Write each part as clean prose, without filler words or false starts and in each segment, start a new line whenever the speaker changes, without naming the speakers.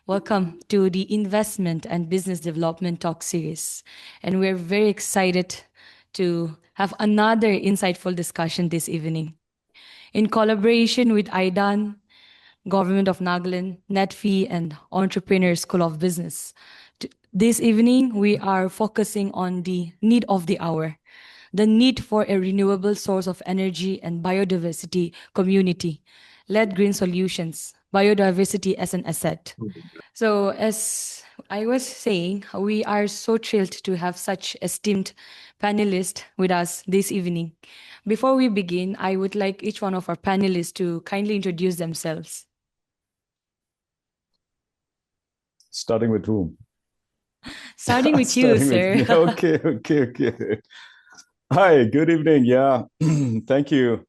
Welcome to the Investment and Business Development Talk series. And we're very excited to have another insightful discussion this evening. In collaboration with IDAN, Government of Nagaland, NetFee, and Entrepreneur School of Business. This evening, we are focusing on the need of the hour, the need for a renewable source of energy and biodiversity community-led green solutions, biodiversity as an asset. So as I was saying, we are so thrilled to have such esteemed panelists with us this evening. Before we begin, I would like each one of our panelists to kindly introduce themselves.
Starting with whom?
Starting with you, sir.
Okay. Hi, good evening. Yeah, thank you.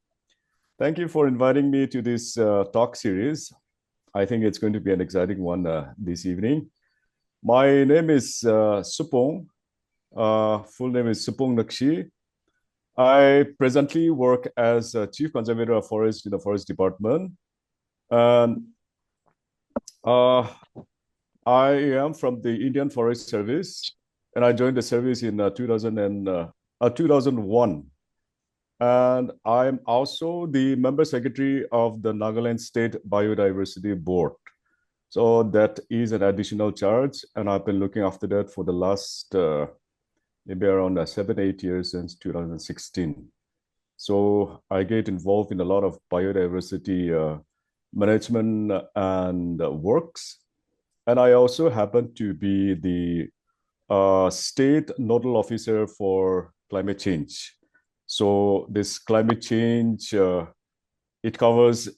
Thank you for inviting me to this talk series. I think it's going to be an exciting one this evening. My name is Supong. Full name is Supongnukshi. I presently work as Chief Conservator of Forest in the Forest Department. And I am from the Indian Forest Service, and I joined the service in 2001. And I'm also the member secretary of the Nagaland State Biodiversity Board. So that is an additional charge, and I've been looking after that for the last maybe around 7-8 years since 2016. So I get involved in a lot of biodiversity management and works. And I also happen to be the state nodal officer for climate change. So this climate change, it covers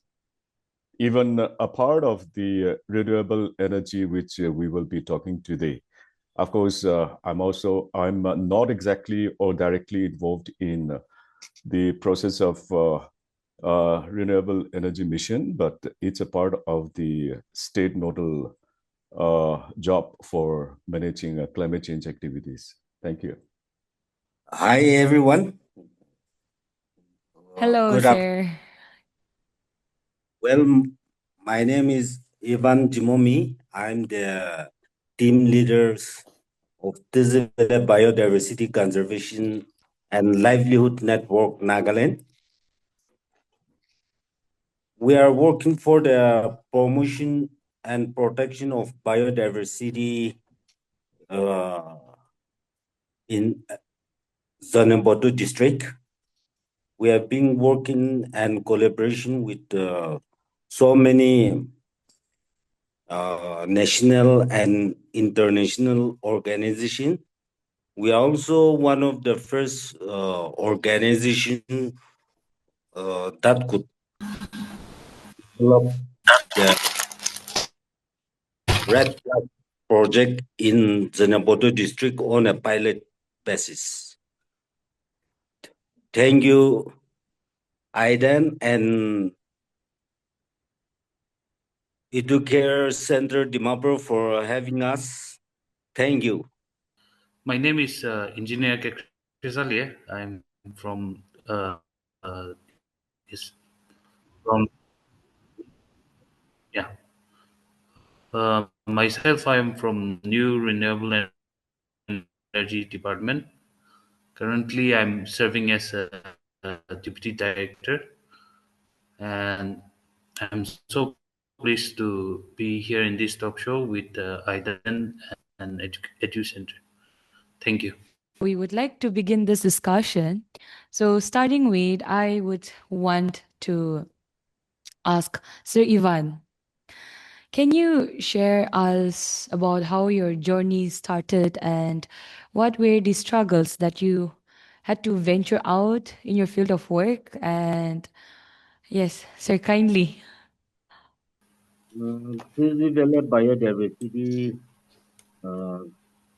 even a part of the renewable energy, which we will be talking today. Of course, I'm not exactly or directly involved in the process of renewable energy mission, but it's a part of the state nodal job for managing climate change activities. Thank you.
Hi, everyone.
Hello, sir.
Well, my name is Zhimomi. I'm the team leader of Tizu Biodiversity Conservation and Livelihood Network Nagaland. We are working for the promotion and protection of biodiversity in Zhimomi district. We have been working and collaboration with so many national and international organizations. We are also one of the first organization that could develop the Red Flag project in Zhimomi district on a pilot basis. Thank you, Aidan and Educare Center Dimapur for having us. Thank you.
My name is Engineer Kekhriezhalie. I'm from myself. I'm from New Renewable Energy Department. Currently, I'm serving as a deputy director, and I'm so pleased to be here in this talk show with IDAN and Edu Center. Thank you.
We would like to begin this discussion. So starting with, I would want to ask Sir Ivan, can you share us about how your journey started and what were the struggles that you had to venture out in your field of work? And yes, sir, kindly.
Develop biodiversity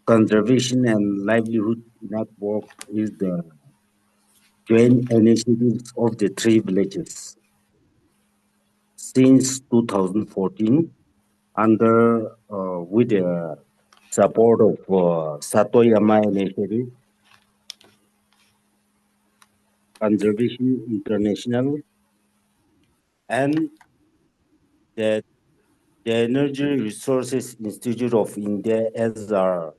conservation and livelihood network is the joint initiatives of the three villages. Since 2014, under with the support of Satoyama Initiative, Conservation International, and the the Energy Resources Institute of India as our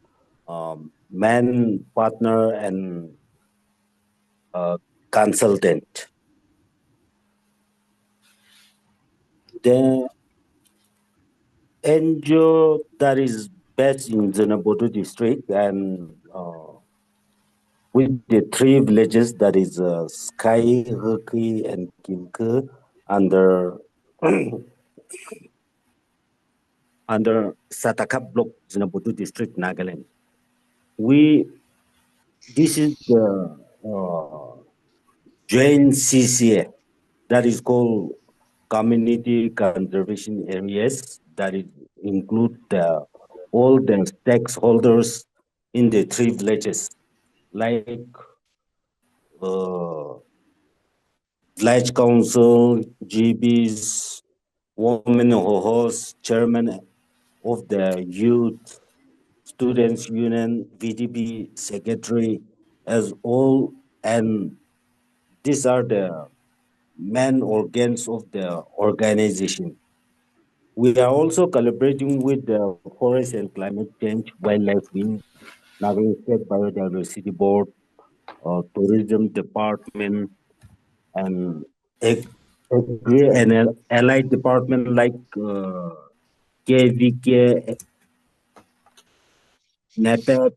main partner and consultant. The NGO that is based in Zhimomi district and with the three villages that is Sky, Reki, and Kimke under under Sataka block, Zhimomi district, Nagaland. This is the joint CCA that is called Community Conservation Areas that is include all the stakeholders in the three villages like uh, village council, GBs, women hosts, chairman of the youth, students union, VDP secretary, as all, and these are the main organs of the organization. We are also collaborating with the Forest and Climate Change Wildlife Wing, Nagaland State Biodiversity Board, Tourism Department, and an allied department like KVK, NAPEP,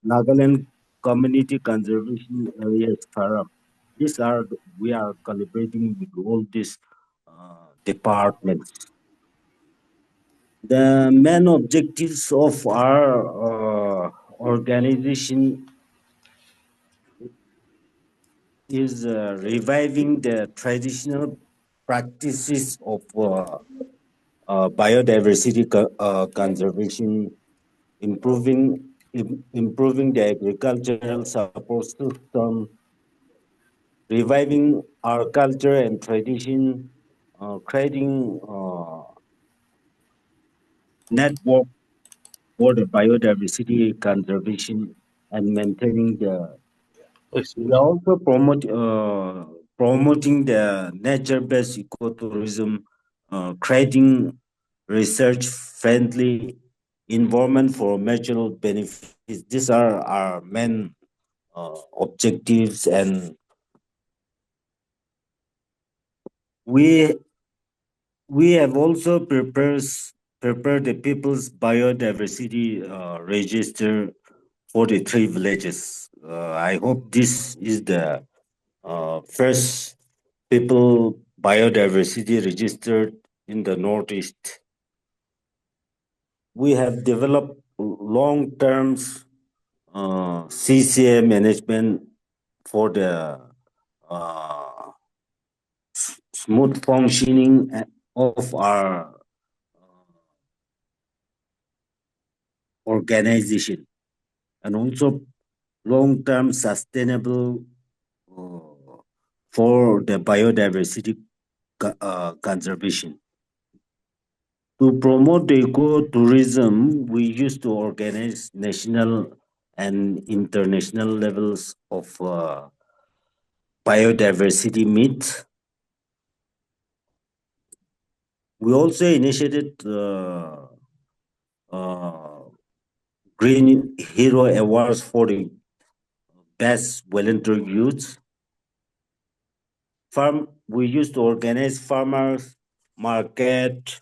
Nagaland Community Conservation Areas Forum. We are collaborating with all these departments. The main objectives of our organization is reviving the traditional practices of biodiversity conservation, improving the agricultural support system, reviving our culture and tradition, creating network for the biodiversity conservation and maintaining the. We are also promoting the nature-based ecotourism, creating research-friendly environment for mutual benefits. These are our main objectives, and we we have also prepared the people's biodiversity register for the three villages. I hope this is the first people biodiversity registered in the Northeast. We have developed long-term CCA management for the uh, smooth functioning of our organization, and also long-term sustainable for the biodiversity conservation. To promote the ecotourism, we used to organize national and international levels of biodiversity meet. We also initiated uh, Green Hero Awards for the best volunteer youth. We used to organize farmers market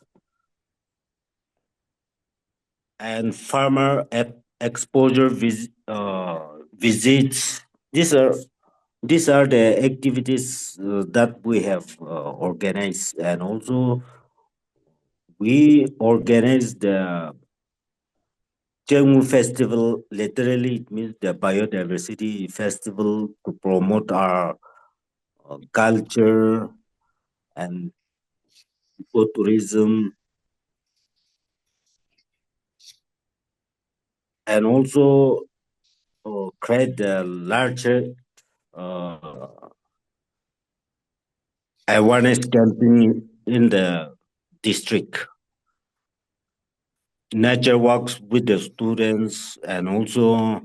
and farmer exposure visits. These are the activities that we have organized, and also we organized the Chengmu Festival. Literally, it means the biodiversity festival to promote our culture and ecotourism, and also create a larger uh, awareness campaign in the district. Nature walks with the students, and also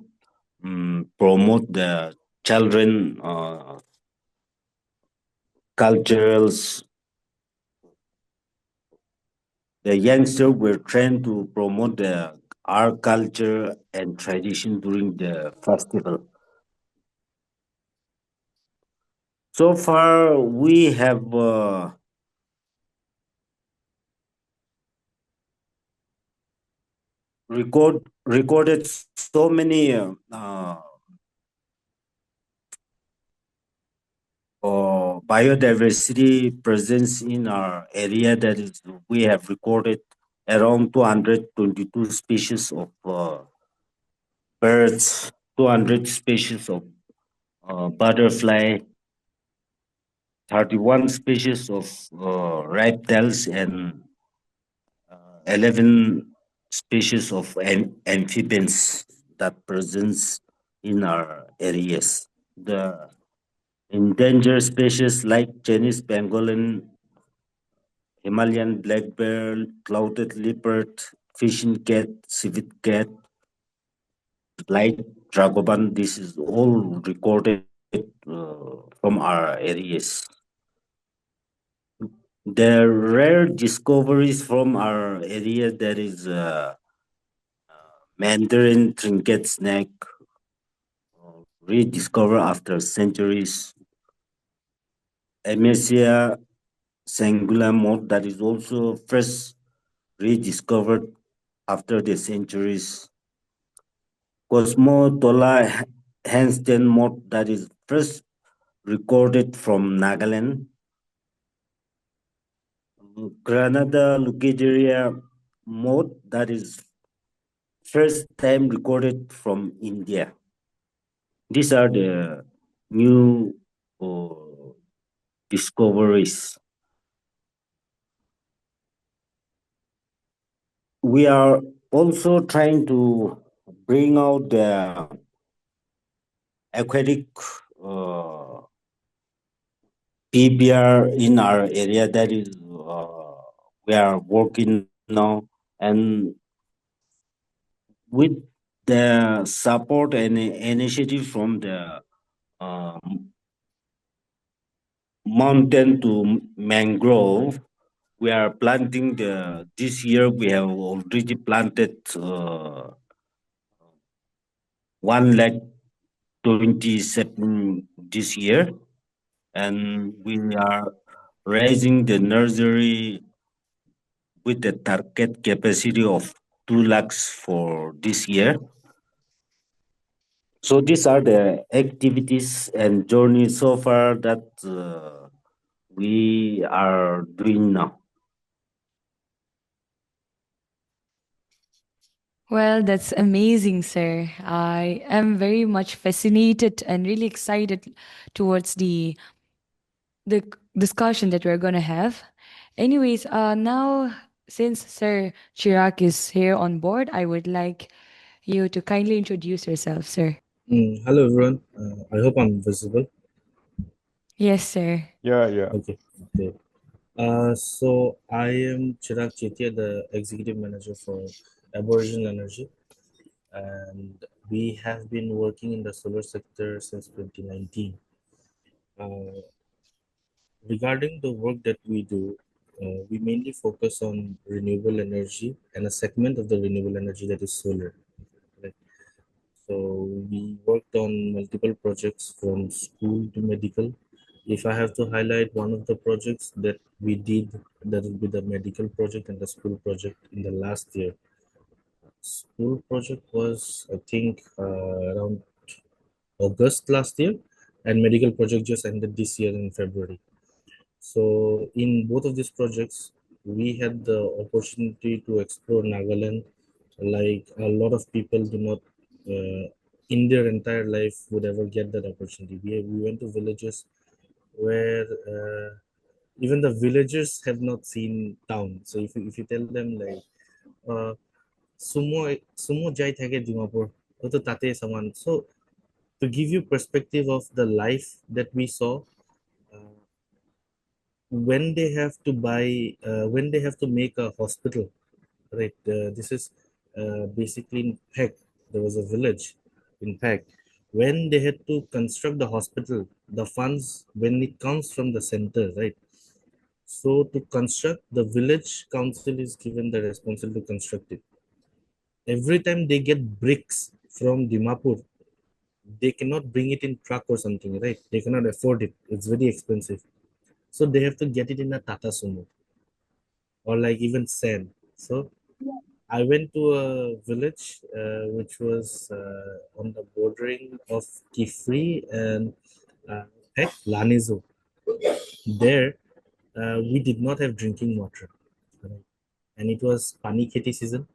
promote the children cultures The youngsters were trained to promote the art, culture, and tradition during the festival. So far, we have recorded so many biodiversity presence in our area. That is, we have recorded around 222 species of birds, 200 species of butterfly, 31 species of reptiles, and 11 species of amphibians that presence in our areas. The endangered species like Chinese pangolin, Himalayan black bear, clouded leopard, fishing cat, civet cat, light dragoban, this is all recorded from our areas. The rare discoveries from our area, there is Mandarin trinket snake, rediscovered after centuries. Emesia sangula moth, that is also first rediscovered after the centuries. Cosmodola handstand moth, that is first recorded from Nagaland. Granada Lucidaria moth, that is first time recorded from India. These are the new discoveries. We are also trying to bring out the aquatic PBR in our area. That is, we are working now, and with the support and initiative from the uh, mountain to mangrove, we are planting this year we have already planted 1 lakh 27 this year, and we are raising the nursery with the target capacity of 2 lakhs for this year. So these are the activities and journey so far that we are doing now.
Well, that's amazing, sir. I am very much fascinated and really excited towards the discussion that we're gonna have. Anyways, now since Sir Chirag is here on board, I would like you to kindly introduce yourself, sir.
Hello everyone. I hope I'm visible.
Yes, sir.
Yeah.
Okay. Okay. So I am Chirag Chetia, the executive manager for Aboriginal Energy, and we have been working in the solar sector since 2019. Uh, Regarding the work that we do, we mainly focus on renewable energy and a segment of the renewable energy that is solar. Right? So we worked on multiple projects from school to medical. If I have to highlight one of the projects that we did, that will be the medical project and the school project in the last year. School project was, I think, around August last year, and medical project just ended this year in February. So in both of these projects, we had the opportunity to explore Nagaland. Like a lot of people do not, in their entire life, would ever get that opportunity. We went to villages where even the villagers have not seen town. So if you tell them like, uh, sumo jai thake Dimapur, to tate saman. So to give you perspective of the life that we saw, uh, when they have to buy, when they have to make a hospital, right? This is basically in Peck. There was a village in Peck. When they had to construct the hospital, the funds, when it comes from the center, right? So to construct, the village council is given the responsibility to construct it. Every time they get bricks from Dimapur, they cannot bring it in truck or something, right? They cannot afford it. It's very expensive. So they have to get it in a Tata Sumo or like even sand. So I went to a village which was on the bordering of Kifri and Lanizo. There, we did not have drinking water, right? And it was pani kheti season,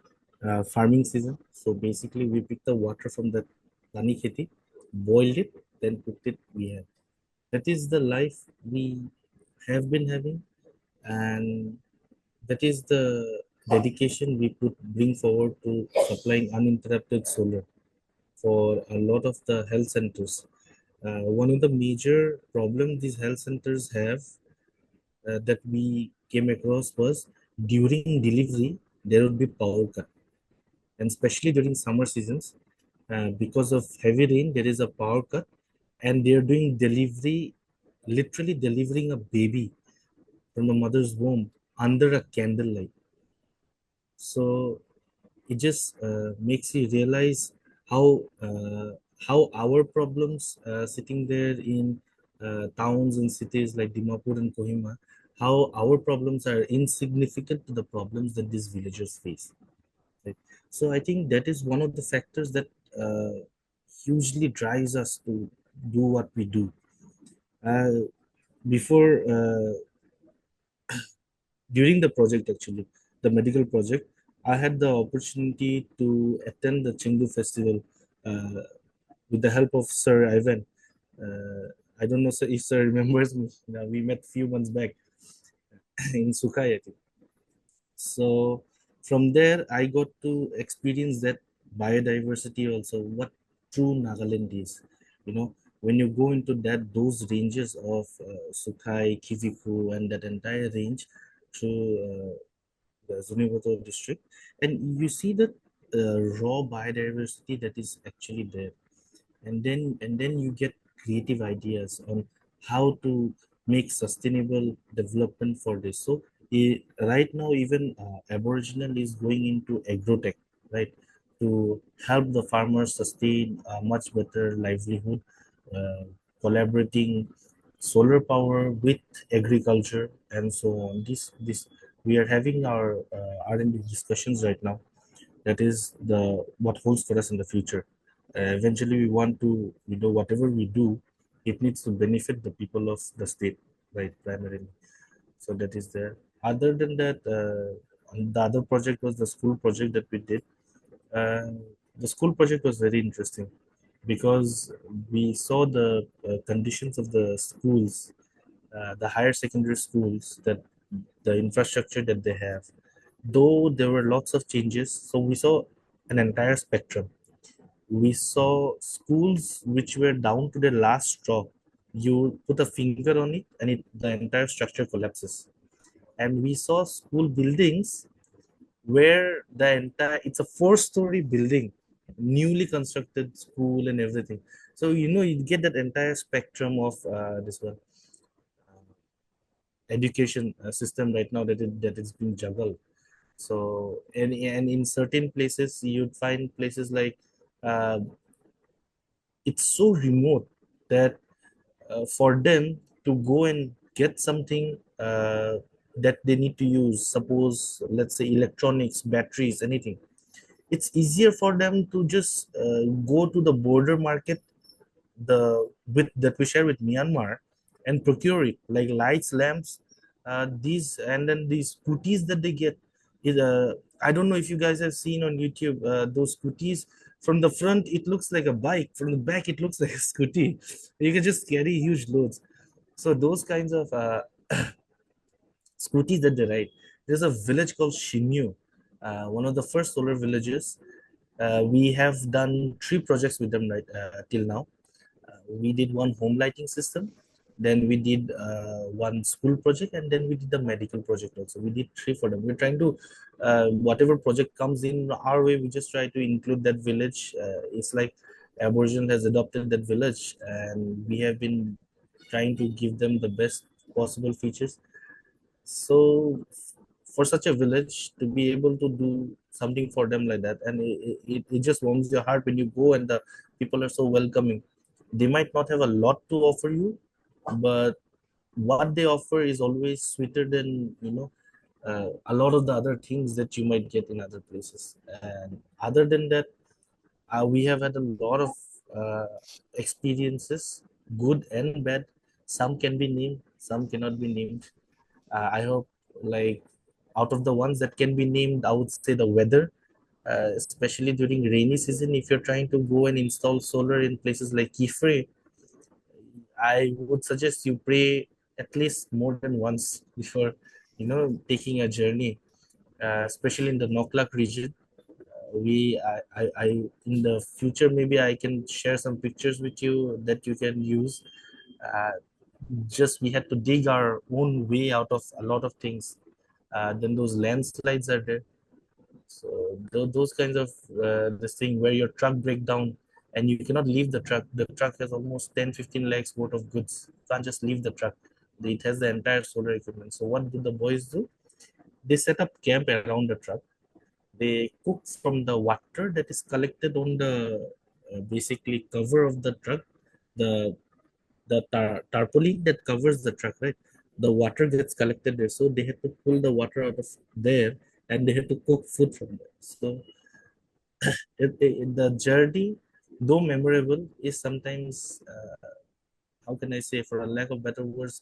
farming season. So basically, we picked the water from the pani kheti, boiled it, then cooked it. We had. That is the life we have been having, and that is the dedication we could bring forward to supplying uninterrupted solar for a lot of the health centers. One of the major problems these health centers have that we came across was during delivery there would be power cut, and especially during summer seasons, because of heavy rain there is a power cut, and they're doing delivery, literally delivering a baby from the mother's womb under a candlelight. So it just makes you realize how our problems sitting there in towns and cities like Dimapur and Kohima, how our problems are insignificant to the problems that these villagers face. Right? So I think that is one of the factors that hugely drives us to do what we do. Before During the project, actually, the medical project, I had the opportunity to attend the Chengdu festival uh, with the help of Sir Ivan. I don't know if Sir remembers me. We met few months back in Sukhai, I think. So from there, I got to experience that biodiversity also, what true Nagaland is. You know, when you go into those ranges of Sukhai, Kiviku, and that entire range through the Zhimomi district, and you see that raw biodiversity that is actually there, and then you get creative ideas on how to make sustainable development for this. So right now even Aboriginal is going into agrotech, right, to help the farmers sustain a much better livelihood, uh, collaborating solar power with agriculture and so on. This we are having our R&D discussions right now. That is the what holds for us in the future. Eventually we want to, whatever we do, it needs to benefit the people of the state, right, primarily. So that is there. Other than that, the other project was the school project that we did. uh, the school project was very interesting because we saw the conditions of the schools, the higher secondary schools, that the infrastructure that they have, though there were lots of changes. So we saw an entire spectrum. We saw schools which were down to the last straw. You put a finger on it and the entire structure collapses. And we saw school buildings where the entire, it's a four-story building, newly constructed school and everything. So you get that entire spectrum of this one education system right now that is being juggled. So and in certain places you'd find places like uh, it's so remote that for them to go and get something that they need to use, suppose let's say electronics, batteries, anything, it's easier for them to just go to the border market, the with that we share with Myanmar, and procure it, like lights, lamps, these, and then these scooties that they get. Is I don't know if you guys have seen on YouTube those scooties. From the front, it looks like a bike. From the back, it looks like a scooty. You can just carry huge loads. So those kinds of scooties that they ride. There's a village called Shinyu, one of the first solar villages. We have done 3 projects with them right till now. We did one home lighting system, then we did one school project, and then we did the medical project also. We did 3 for them. We're trying to whatever project comes in our way, we just try to include that village. It's like Aboriginal has adopted that village, and we have been trying to give them the best possible features. So for such a village to be able to do something for them like that, and it just warms your heart when you go and the people are so welcoming. They might not have a lot to offer you, but what they offer is always sweeter than a lot of the other things that you might get in other places. And other than that, we have had a lot of uh, experiences, good and bad. Some can be named, some cannot be named. I hope, like, out of the ones that can be named, I would say the weather, especially during rainy season. If you're trying to go and install solar in places like Kekhriezhalie, I would suggest you pray at least more than once before, taking a journey, especially in the Noklak region. I in the future maybe I can share some pictures with you that you can use. Uh, just we had to dig our own way out of a lot of things. Then those landslides are there. So those kinds of this thing where your truck break down and you cannot leave the truck. The truck has almost 10-15 lakhs worth of goods. You can't just leave the truck. It has the entire solar equipment. So what do the boys do? They set up camp around the truck. They cook from the water that is collected on the basically cover of the truck. The tarpaulin that covers the truck, right? The water gets collected there, so they had to pull the water out of there, and they had to cook food from there. So the journey, though memorable, is sometimes how can I say, for a lack of better words,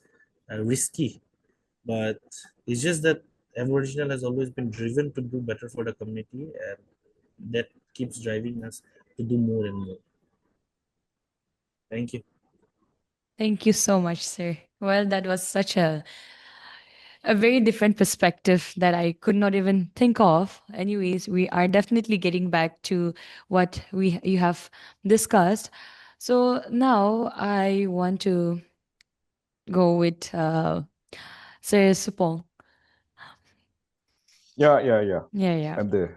risky. But it's just that Aboriginal has always been driven to do better for the community, and that keeps driving us to do more and more. Thank you.
Thank you so much, sir. Well, that was such a very different perspective that I could not even think of. Anyways, we are definitely getting back to what we you have discussed. So now I want to go with Sir Supong.
Yeah.
Yeah, yeah.
I'm there.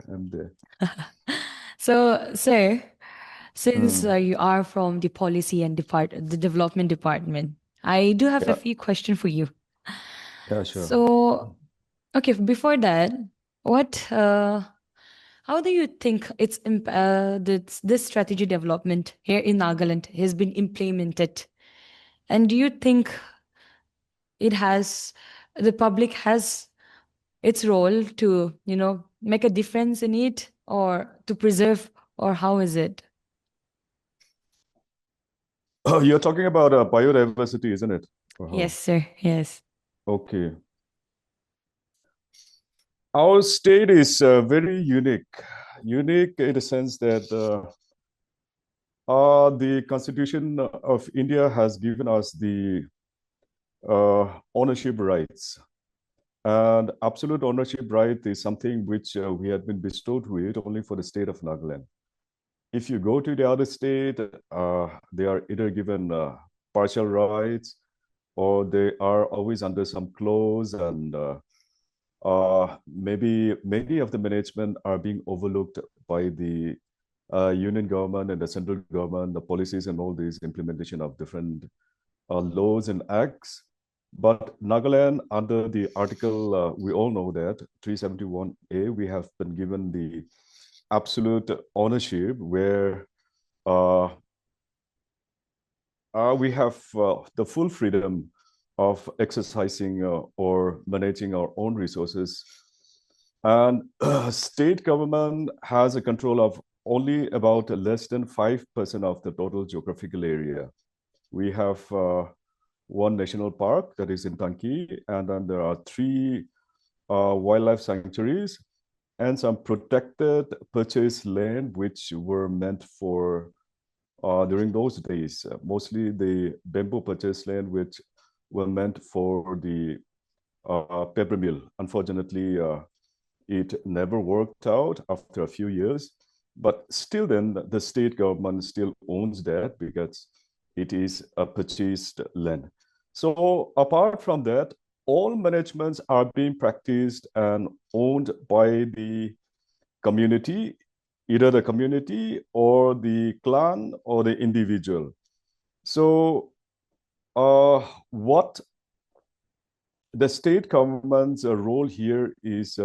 So, sir, since
Mm.
you are from the policy and the development department, I do have a
Yeah,
few questions for you.
yeah, sure.
So, okay, before that, what how do you think this strategy development here in Nagaland has been implemented? And do you think it has the public has its role to, make a difference in it or to preserve, or how is it?
Oh, you're talking about biodiversity, isn't it? Or
Yes,
how?
sir. Yes.
Okay. Our state is very unique. Unique in the sense that the Constitution of India has given us the ownership rights. And absolute ownership right is something which we had been bestowed with only for the state of Nagaland. If you go to the other state, they are either given partial rights or they are always under some clause, and maybe many of the management are being overlooked by the union government and the central government, the policies and all these implementation of different laws and acts. But Nagaland, under the article, we all know that 371A, we have been given the absolute ownership where uh, we have the full freedom of exercising or managing our own resources. And state government has a control of only about less than 5% of the total geographical area. We have one national park that is in Tanki, and then there are three wildlife sanctuaries and some protected purchased land which were meant for during those days, mostly the bamboo purchase land, which were meant for the paper mill. Unfortunately, it never worked out after a few years, but still then the state government still owns that because it is a purchased land. So apart from that, all managements are being practiced and owned by the community, either the community or the clan or the individual. So what the state government's role here is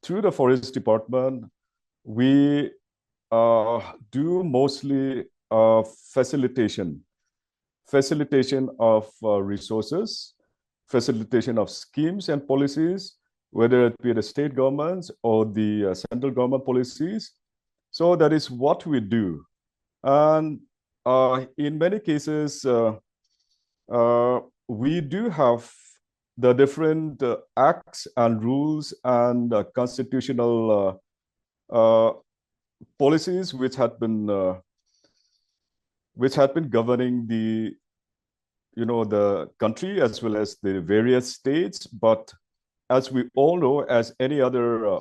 through the forest department, we do mostly facilitation of resources, facilitation of schemes and policies, whether it be the state governments or the central government policies. So that is what we do. And in many cases, we do have the different acts and rules and constitutional policies which had been governing the the country as well as the various states. But as we all know, as any other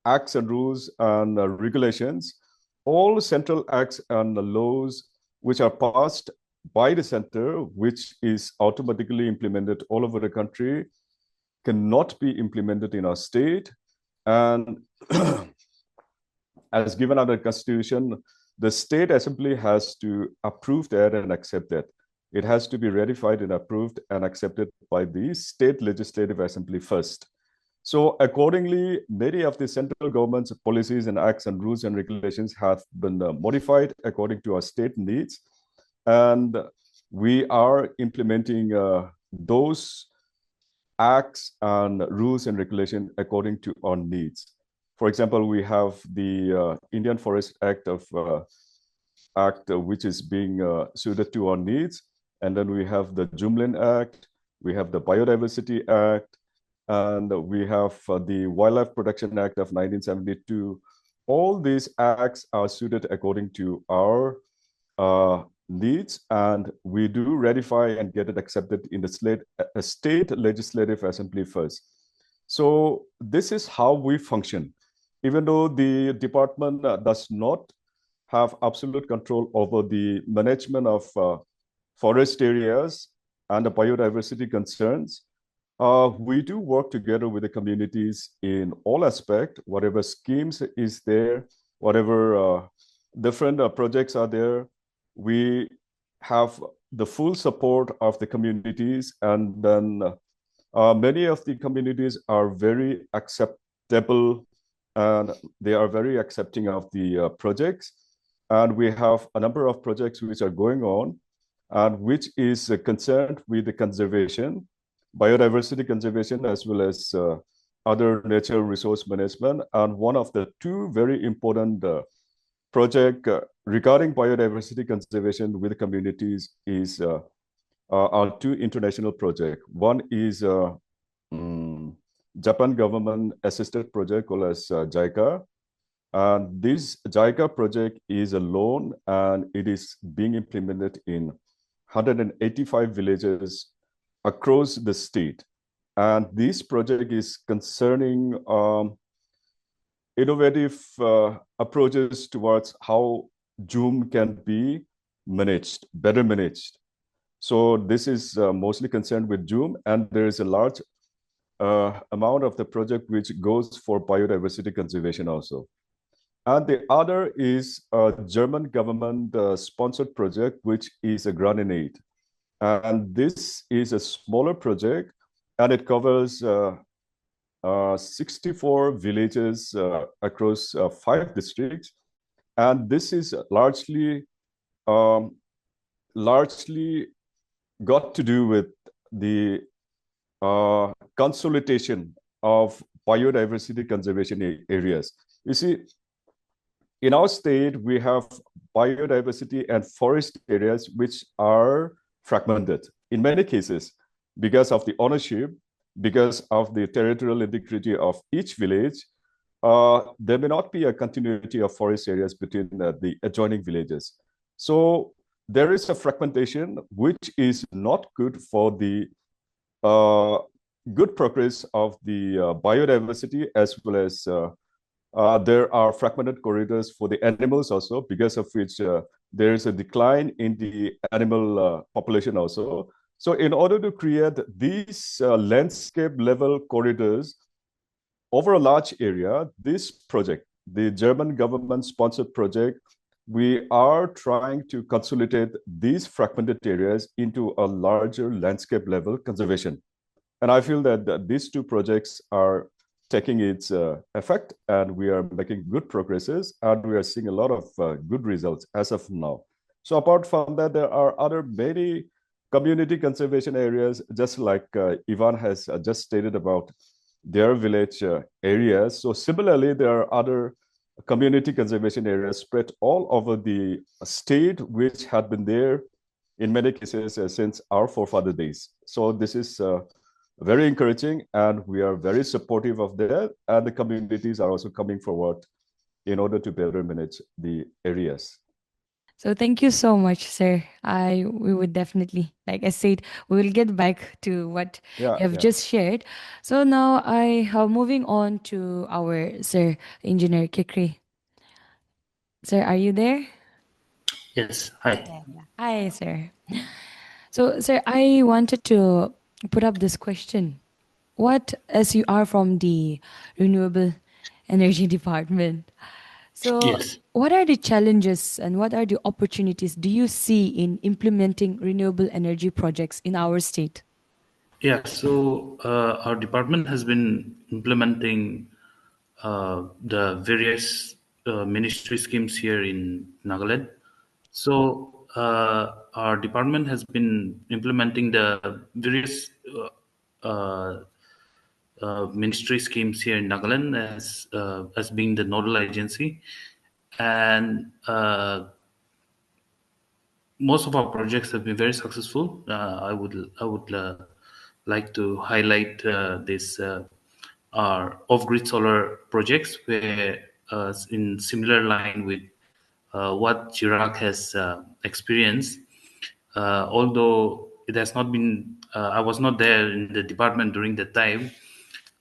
acts and rules and regulations, all central acts and laws which are passed by the center, which is automatically implemented all over the country, cannot be implemented in our state. And as given under the Constitution, the state assembly has to approve that and accept that. It has to be ratified and approved and accepted by the state legislative assembly first. So accordingly, many of the central government's policies and acts and rules and regulations have been modified according to our state needs. And we are implementing those acts and rules and regulations according to our needs. For example, we have the Indian Forest Act which is being suited to our needs. And then we have the Jumlin Act, we have the Biodiversity Act, and we have the Wildlife Protection Act of 1972. All these acts are suited according to our needs, and we do ratify and get it accepted in the state legislative assembly first. So this is how we function. Even though the department does not have absolute control over the management of forest areas and the biodiversity concerns, we do work together with the communities in all aspects, whatever schemes is there, whatever different projects are there. We have the full support of the communities, and then many of the communities are very acceptable and they are very accepting of the projects. And we have a number of projects which are going on and which is concerned with the conservation, biodiversity conservation, as well as other natural resource management. And one of the two very important projects regarding biodiversity conservation with the communities is our two international projects. One is Japan government assisted project called as JICA. And this JICA project is a loan, and it is being implemented in 185 villages across the state. And this project is concerning innovative approaches towards how Zoom can be managed, better managed. So this is mostly concerned with Zoom, and there is a large amount of the project which goes for biodiversity conservation also. And the other is a German government sponsored project, which is a grant in aid. And this is a smaller project, and it covers 64 villages across 5 districts. And this is largely got to do with the consolidation of biodiversity conservation areas. You see, in our state, we have biodiversity and forest areas which are fragmented in many cases because of the ownership, because of the territorial integrity of each village. There may not be a continuity of forest areas between the adjoining villages. So there is a fragmentation which is not good for the good progress of the biodiversity, as well as there are fragmented corridors for the animals also, because of which there is a decline in the animal population also. So in order to create these landscape level corridors over a large area, this project, the German government sponsored project, we are trying to consolidate these fragmented areas into a larger landscape level conservation. And I feel that these two projects are taking its effect, and we are making good progresses, and we are seeing a lot of good results as of now. So apart from that, there are other many community conservation areas, just like Ivan has just stated about their village areas. So similarly, there are other community conservation areas spread all over the state, which had been there in many cases since our forefather days. So this is very encouraging, and we are very supportive of that. And the communities are also coming forward in order to better manage the areas.
So thank you so much, sir. We would definitely, like I said, we will get back to what
Yeah,
you have
yeah.
just shared. So now I have moving on to our sir, Engineer Kikri. Sir, are you there?
Yes. Hi.
Yeah, yeah. Hi, sir. So, sir, I wanted to put up this question. What, as you are from the Renewable Energy Department, so
Yes.
what are the challenges and what are the opportunities do you see in implementing renewable energy projects in our state?
Yeah. So our department has been implementing the various ministry schemes here in Nagaland. So our department has been implementing the various uh, ministry schemes here in Nagaland as being the nodal agency, and most of our projects have been very successful. I would like to highlight this our off-grid solar projects, where in similar line with what Chirag has experienced. Although it has not been, I was not there in the department during that time.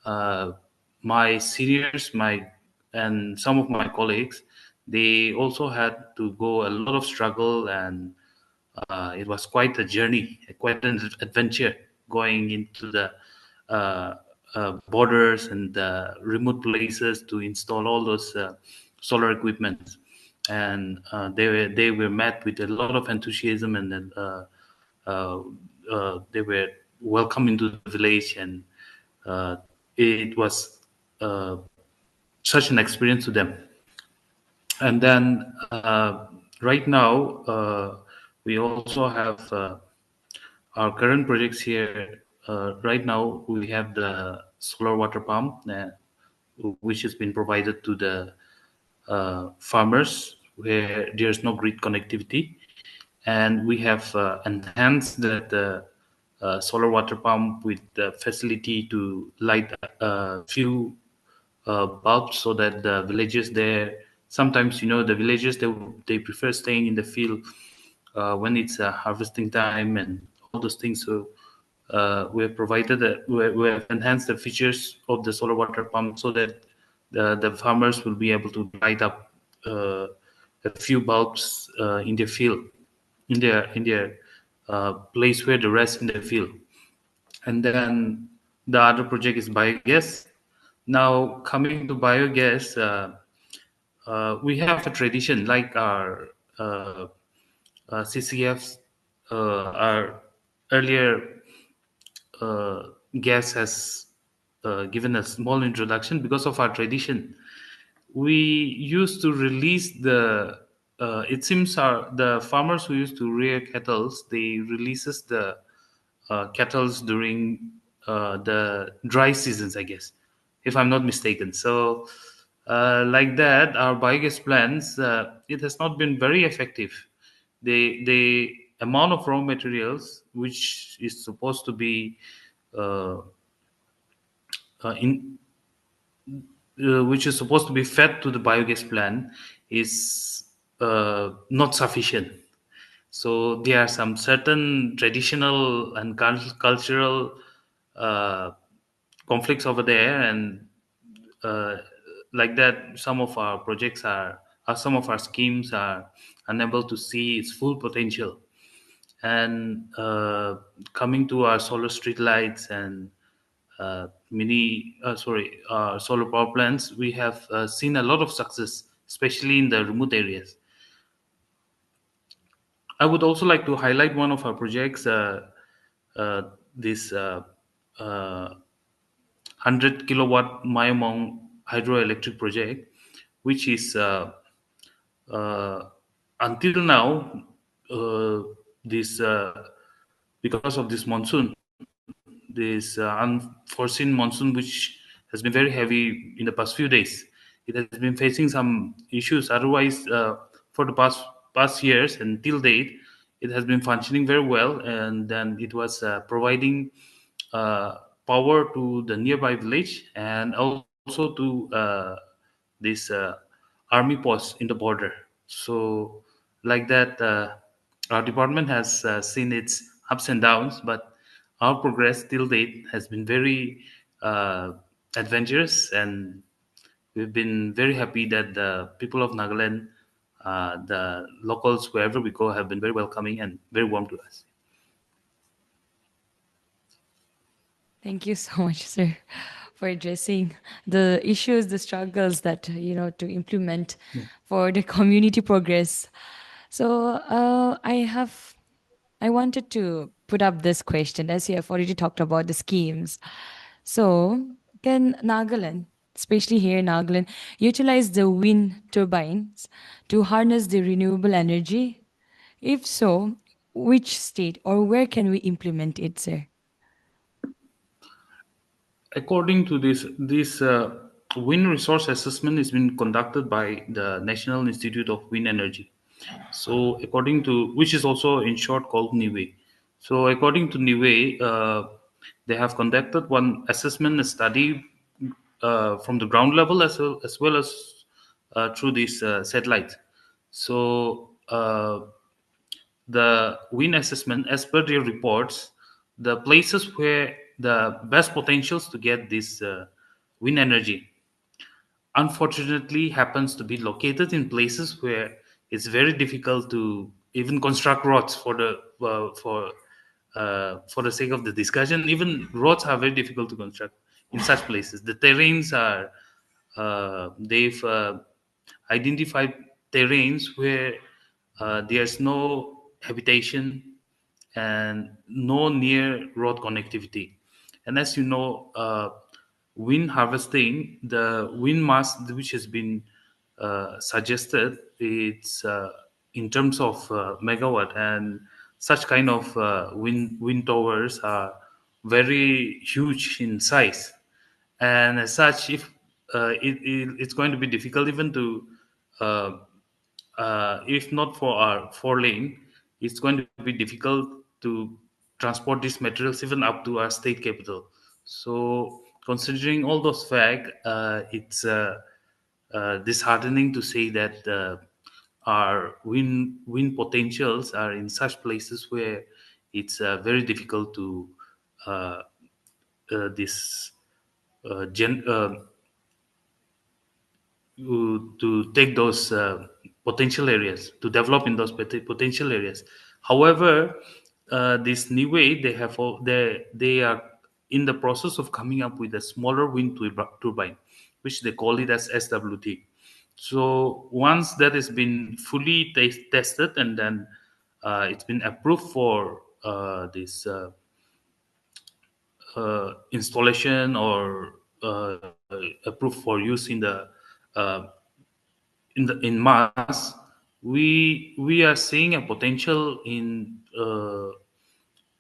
Uh, my seniors, my and some of my colleagues, they also had to go a lot of struggle, and it was quite a journey, quite an adventure going into the uh, borders and remote places to install all those solar equipment. And they were met with a lot of enthusiasm, and then uh, they were welcomed into the village, and uh, it was uh, such an experience to them. And then right now we also have our current projects here. Right now we have the solar water pump which has been provided to the farmers where there's no grid connectivity, and we have enhanced the solar water pump with the facility to light a few bulbs, so that the villagers there, sometimes the villagers, they prefer staying in the field when it's harvesting time and all those things. So we have provided we have enhanced the features of the solar water pump, so that the farmers will be able to light up a few bulbs in their field, in their place where they rest in the field. And then the other project is biogas. Now, coming to biogas, we have a tradition like our CCFs. Our earlier guest has given a small introduction. Because of our tradition, we used to release the. It seems the farmers who used to rear cattle, they releases the kettles during the dry seasons, I guess, if I'm not mistaken. So, like that, our biogas plants, it has not been very effective. The amount of raw materials which is supposed to be uh, in which is supposed to be fed to the biogas plant is not sufficient. So there are some certain traditional and cultural uh, conflicts over there, and uh, like that, some of our projects some of our schemes are unable to see its full potential. And coming to our solar street lights and solar power plants, we have seen a lot of success, especially in the remote areas. I would also like to highlight one of our projects, this 100 kilowatt Mayamong hydroelectric project, which is until now, this because of this monsoon, this unforeseen monsoon, which has been very heavy in the past few days. It has been facing some issues. Otherwise, for the past years and till date, it has been functioning very well, and then it was providing uh, power to the nearby village and also to this army post in the border. So, like that, our department has seen its ups and downs, but our progress till date has been very uh, adventurous, and we've been very happy that the people of Nagaland, the locals, wherever we go, have been very welcoming and very warm to us.
Thank you so much, sir, for addressing the issues, the struggles that, to implement for the community progress. So I wanted to put up this question, as you have already talked about the schemes. So can Nagaland, especially here in Nagaland, utilize the wind turbines to harness the renewable energy? If so, which state or where can we implement it, sir?
According to this wind resource assessment is being conducted by the National Institute of Wind Energy. So, according to which is also in short called NIWE. So, according to NIWE, they have conducted one assessment study from the ground level as well as through this satellite. So, the wind assessment, as per their reports, the places where the best potentials to get this wind energy unfortunately happens to be located in places where it's very difficult to even construct roads for the sake of the discussion. Even roads are very difficult to construct in such places. The terrains are they've identified terrains where there's no habitation and no near road connectivity. And as you know, wind harvesting, the wind mass which has been suggested, it's in terms of megawatt, and such kind of wind towers are very huge in size, and as such, if it's going to be difficult even to uh, if not for our four lane, it's going to be difficult to transport these materials even up to our state capital. So, considering all those facts, it's disheartening to say that our wind potentials are in such places where it's very difficult to uh, this gen to take those potential areas to develop in those potential areas. However, this new way they are in the process of coming up with a smaller wind turbine, which they call it as SWT. So once that has been fully tested, and then it's been approved for this installation, or approved for use uh, in mass, we are seeing a potential in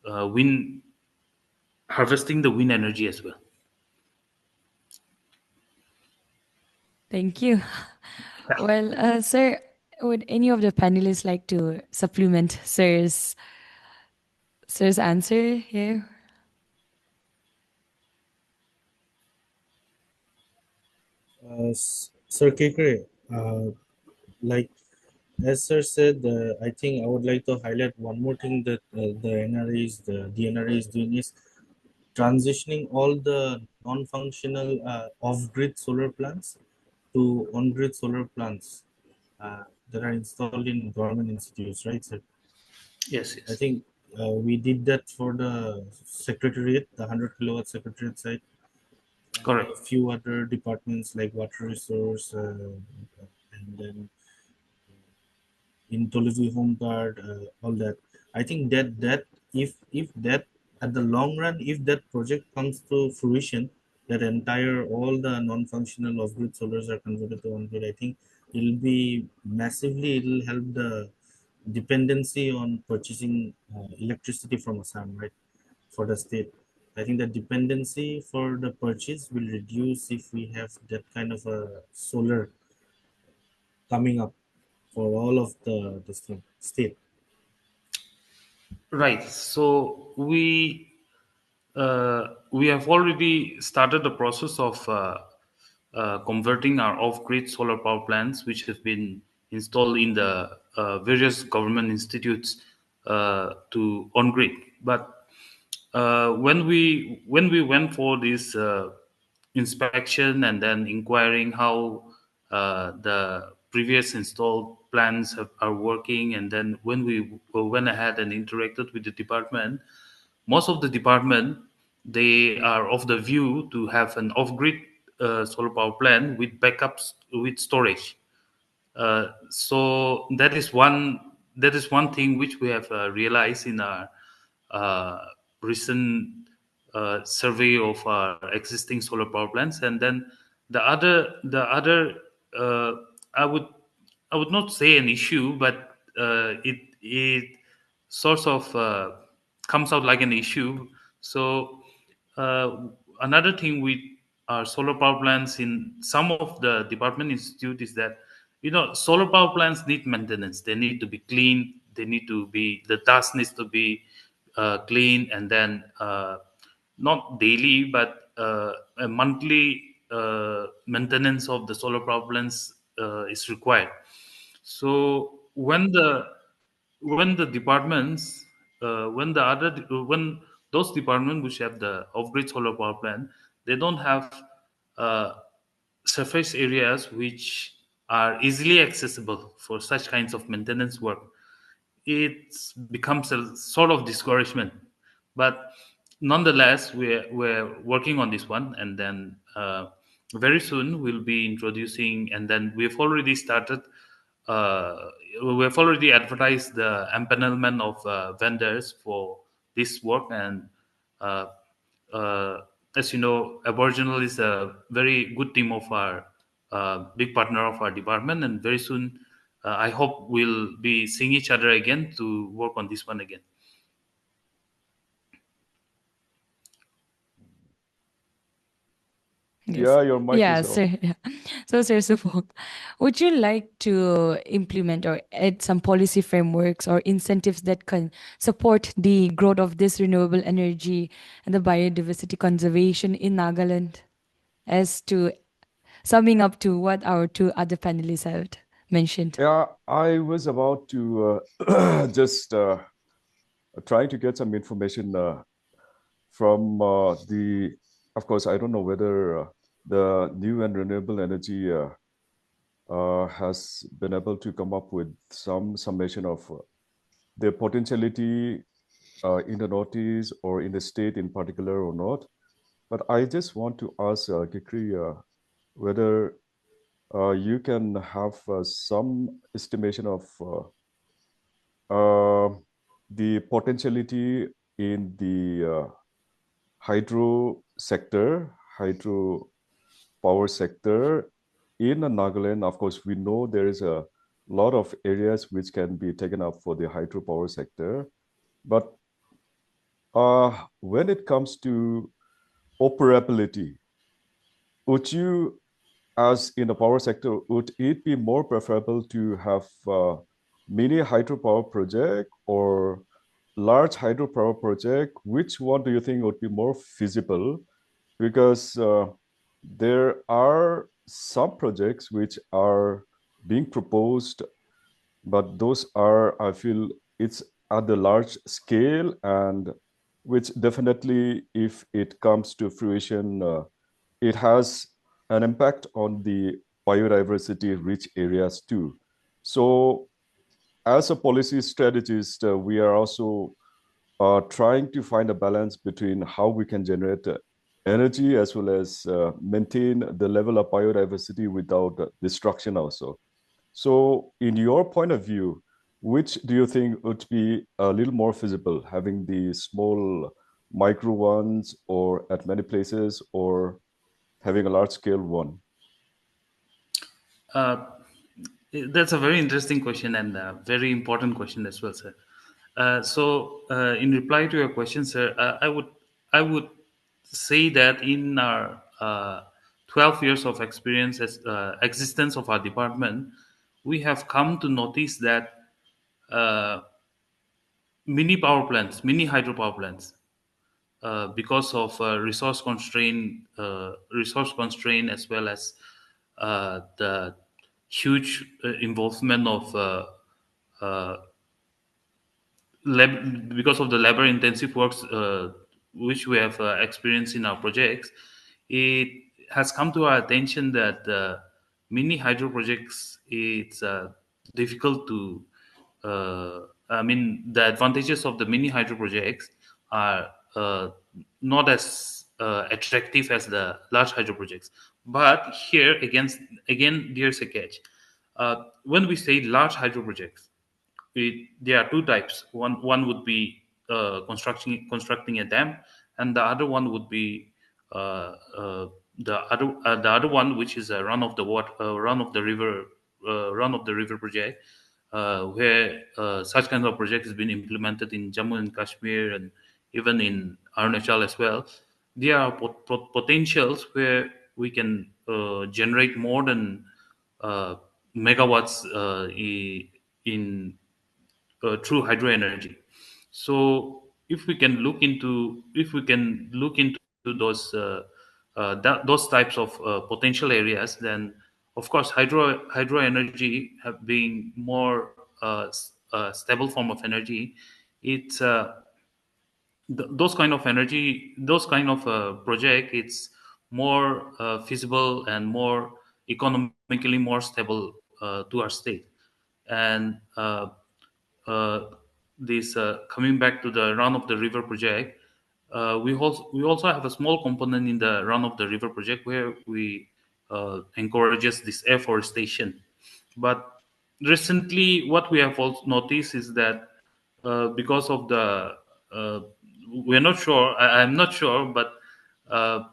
wind harvesting the wind energy as well.
Thank you. Well, sir, would any of the panelists like to supplement sir's answer here?
Sir Kekre, like as sir said, I think I would like to highlight one more thing that the DNRA is doing is transitioning all the non-functional off-grid solar plants to on-grid solar plants that are installed in government institutes, right, sir?
Yes,
I
yes,
think we did that for the secretariat, the 100 kilowatt secretariat site, and
correct.
a few other departments like water resource, and then in Tolivi home card, all that. I think that if that at the long run, if that project comes to fruition, that entire all the non-functional off-grid solars are converted to on-grid. I think it'll be massively. It'll help the dependency on purchasing electricity from Assam, right, for the state. I think the dependency for the purchase will reduce if we have that kind of a solar coming up for all of the this thing, state.
Right. So we have already started the process of converting our off-grid solar power plants, which have been installed in the various government institutes to on-grid. But when we went for this inspection and then inquiring how the previous installed plans are working, and then when we went ahead and interacted with the department, most of the department, they are of the view to have an off-grid solar power plant with backups with storage. So that is one thing which we have realized in our uh, recent survey of our existing solar power plants. And then the other uh, I would I would not say an issue, but it sort of comes out like an issue. So uh, another thing with our solar power plants in some of the department institute is that, solar power plants need maintenance. They need to be clean. They need to be the dust needs to be clean, and then not daily but a monthly maintenance of the solar power plants is required. So when the departments when those departments which have the off-grid solar power plant, they don't have uh, surface areas which are easily accessible for such kinds of maintenance work, it becomes a sort of discouragement. But nonetheless, we're working on this one, and then very soon we'll be introducing, and then uh, we've already advertised the empanelment of vendors for this work. And uh, uh, as you know, Aboriginal is a very good team of our big partner of our department, and very soon I hope we'll be seeing each other again to work on this one again.
Yes.
Yeah, your mic
Yeah,
is off.
sir. Yeah. So, Sir Supong, would you like to implement or add some policy frameworks or incentives that can support the growth of this renewable energy and the biodiversity conservation in Nagaland, as to summing up to what our two other panelists have mentioned?
Yeah, I was about to just try to get some information from of course, I don't know whether the new and renewable energy has been able to come up with some summation of the potentiality in the Northeast or in the state in particular or not. But I just want to ask Kekhriezhalie whether you can have some estimation of the potentiality in the hydro sector, hydro power sector in Nagaland. Of course, we know there is a lot of areas which can be taken up for the hydropower sector. But when it comes to operability, would you, as in the power sector, would it be more preferable to have mini hydropower project or large hydropower project? Which one do you think would be more feasible? Because there are some projects which are being proposed, but those are, I feel, it's at the large scale, and which definitely, if it comes to fruition, it has an impact on the biodiversity rich areas too. So as a policy strategist, we are also trying to find a balance between how we can generate energy as well as maintain the level of biodiversity without destruction also. So in your point of view, which do you think would be a little more feasible, having the small micro ones or at many places, or having a large scale one?
That's a very interesting question and a very important question as well, sir. In reply to your question, sir, I would say that in our 12 years of experience as existence of our department, we have come to notice that uh, mini hydropower plants, because of resource constraint, as well as the huge involvement of uh, because of the labor intensive works which we have experienced in our projects. It has come to our attention that mini hydro projects, it's difficult to I mean, the advantages of the mini hydro projects are not as attractive as the large hydro projects. But here again there's a catch. When we say large hydro projects, there are two types. One would be constructing a dam, and the other one would be the other one, which is a run of the river project, where such kind of project has been implemented in Jammu and Kashmir and even in Arunachal as well. There are potentials where we can generate more than uh, megawatts in through hydro energy. So if we can look into those types of potential areas, then of course hydro energy have being more stable form of energy. It's those kind of energy, those kind of project, it's more feasible and more economically more stable to our state. And this coming back to the run of the river project, we also have a small component in the run of the river project where we encourages this afforestation. But recently, what we have also noticed is that because of the uh, we're not sure, I'm not sure, but uh,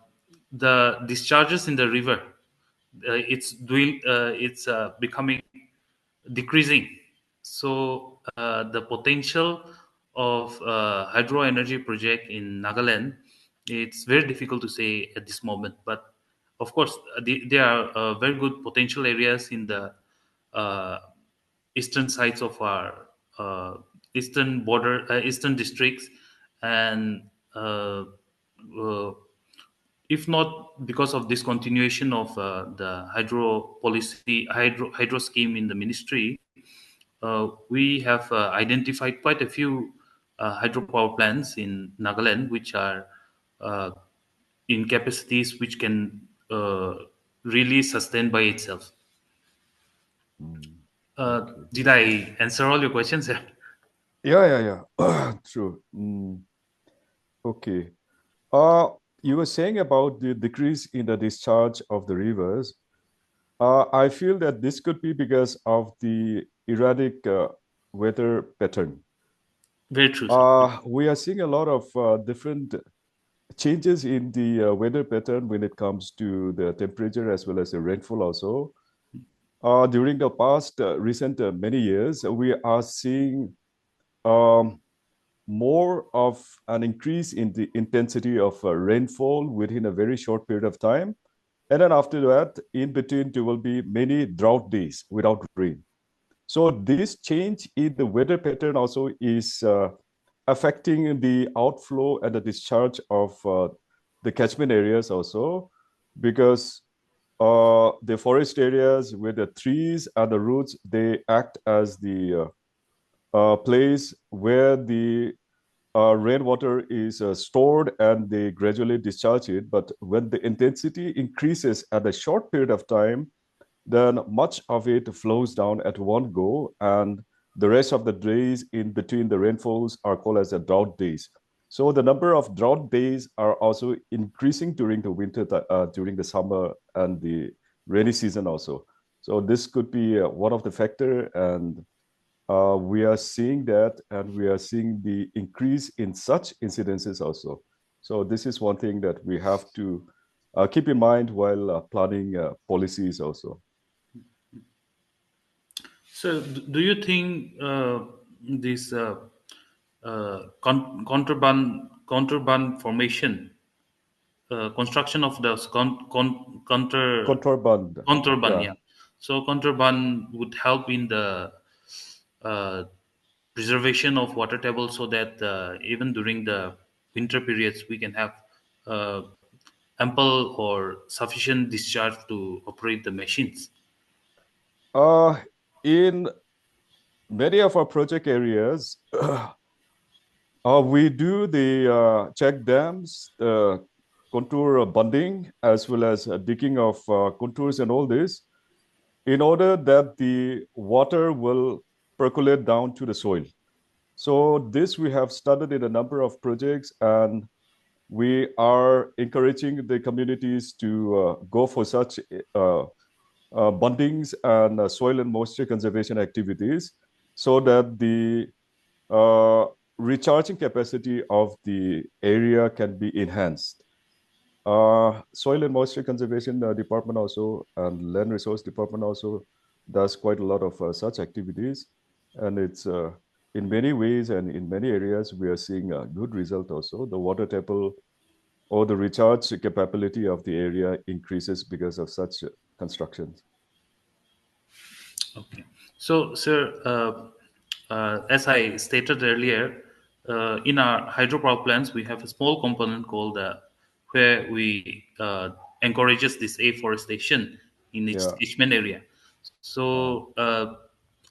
the discharges in the river, it's becoming decreasing. So the potential of hydro energy project in Nagaland, it's very difficult to say at this moment. But of course, there are very good potential areas in the uh, eastern sides of our eastern districts, and uh, if not because of discontinuation of the hydro scheme in the ministry, we have identified quite a few hydropower plants in Nagaland which are uh, in capacities which can really sustain by itself.
Mm, okay.
Did I answer all your questions?
Yeah. True. Okay. Uh, you were saying about the decrease in the discharge of the rivers. I feel that this could be because of the erratic weather pattern.
Very true, sir.
We are seeing a lot of different changes in the weather pattern when it comes to the temperature as well as the rainfall also. During the past recent many years, we are seeing um, more of an increase in the intensity of rainfall within a very short period of time. And then after that, in between, there will be many drought days without rain. So this change in the weather pattern also is affecting the outflow and the discharge of the catchment areas also, because the forest areas with the trees and the roots, they act as the place where the rainwater is stored and they gradually discharge it. But when the intensity increases at a short period of time, then much of it flows down at one go, and the rest of the days in between the rainfalls are called as the drought days. So the number of drought days are also increasing during the winter, during the summer and the rainy season also. So this could be one of the factor, and we are seeing that, and we are seeing the increase in such incidences also. So this is one thing that we have to keep in mind while planning policies also.
So, do you think this contraband formation, construction of the
Contraband,
contraband,
yeah.
yeah. So contraband would help in the uh, preservation of water table, so that even during the winter periods we can have uh, ample or sufficient discharge to operate the machines.
In many of our project areas, we do the check dams, contour bunding, as well as digging of contours and all this, in order that the water will percolate down to the soil. So this we have started in a number of projects, and we are encouraging the communities to go for such bundings and soil and moisture conservation activities, so that the recharging capacity of the area can be enhanced. Soil and moisture conservation department also, and land resource department also does quite a lot of such activities, and it's in many ways and in many areas we are seeing a good result also. The water table or the recharge capability of the area increases because of such constructions.
Okay. So, sir, as I stated earlier, in our hydropower plants, we have a small component called where we encourages this afforestation in its
Yeah.
catchment area. So,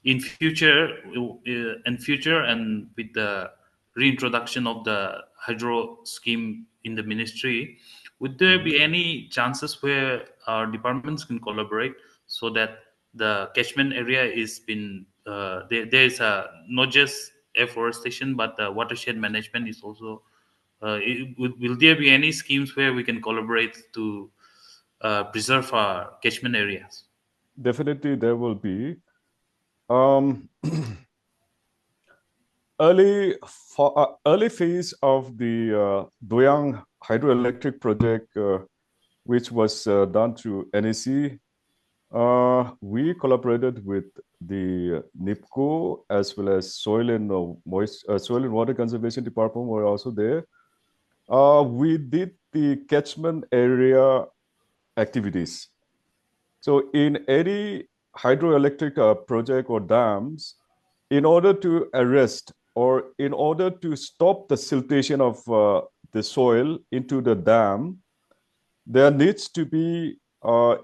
in future, and with the reintroduction of the hydro scheme in the ministry, would there be any chances where our departments can collaborate, so that the catchment area is been there is not just afforestation, but the watershed management is also will there be any schemes where we can collaborate to preserve our catchment areas?
Definitely there will be. Um, early phase of the Doyang hydroelectric project, which was done through NEC, we collaborated with the NIPCO, as well as soil and water conservation department were also there. We did the catchment area activities. So in any hydroelectric project or dams, in order to arrest or in order to stop the siltation of the soil into the dam, there needs to be a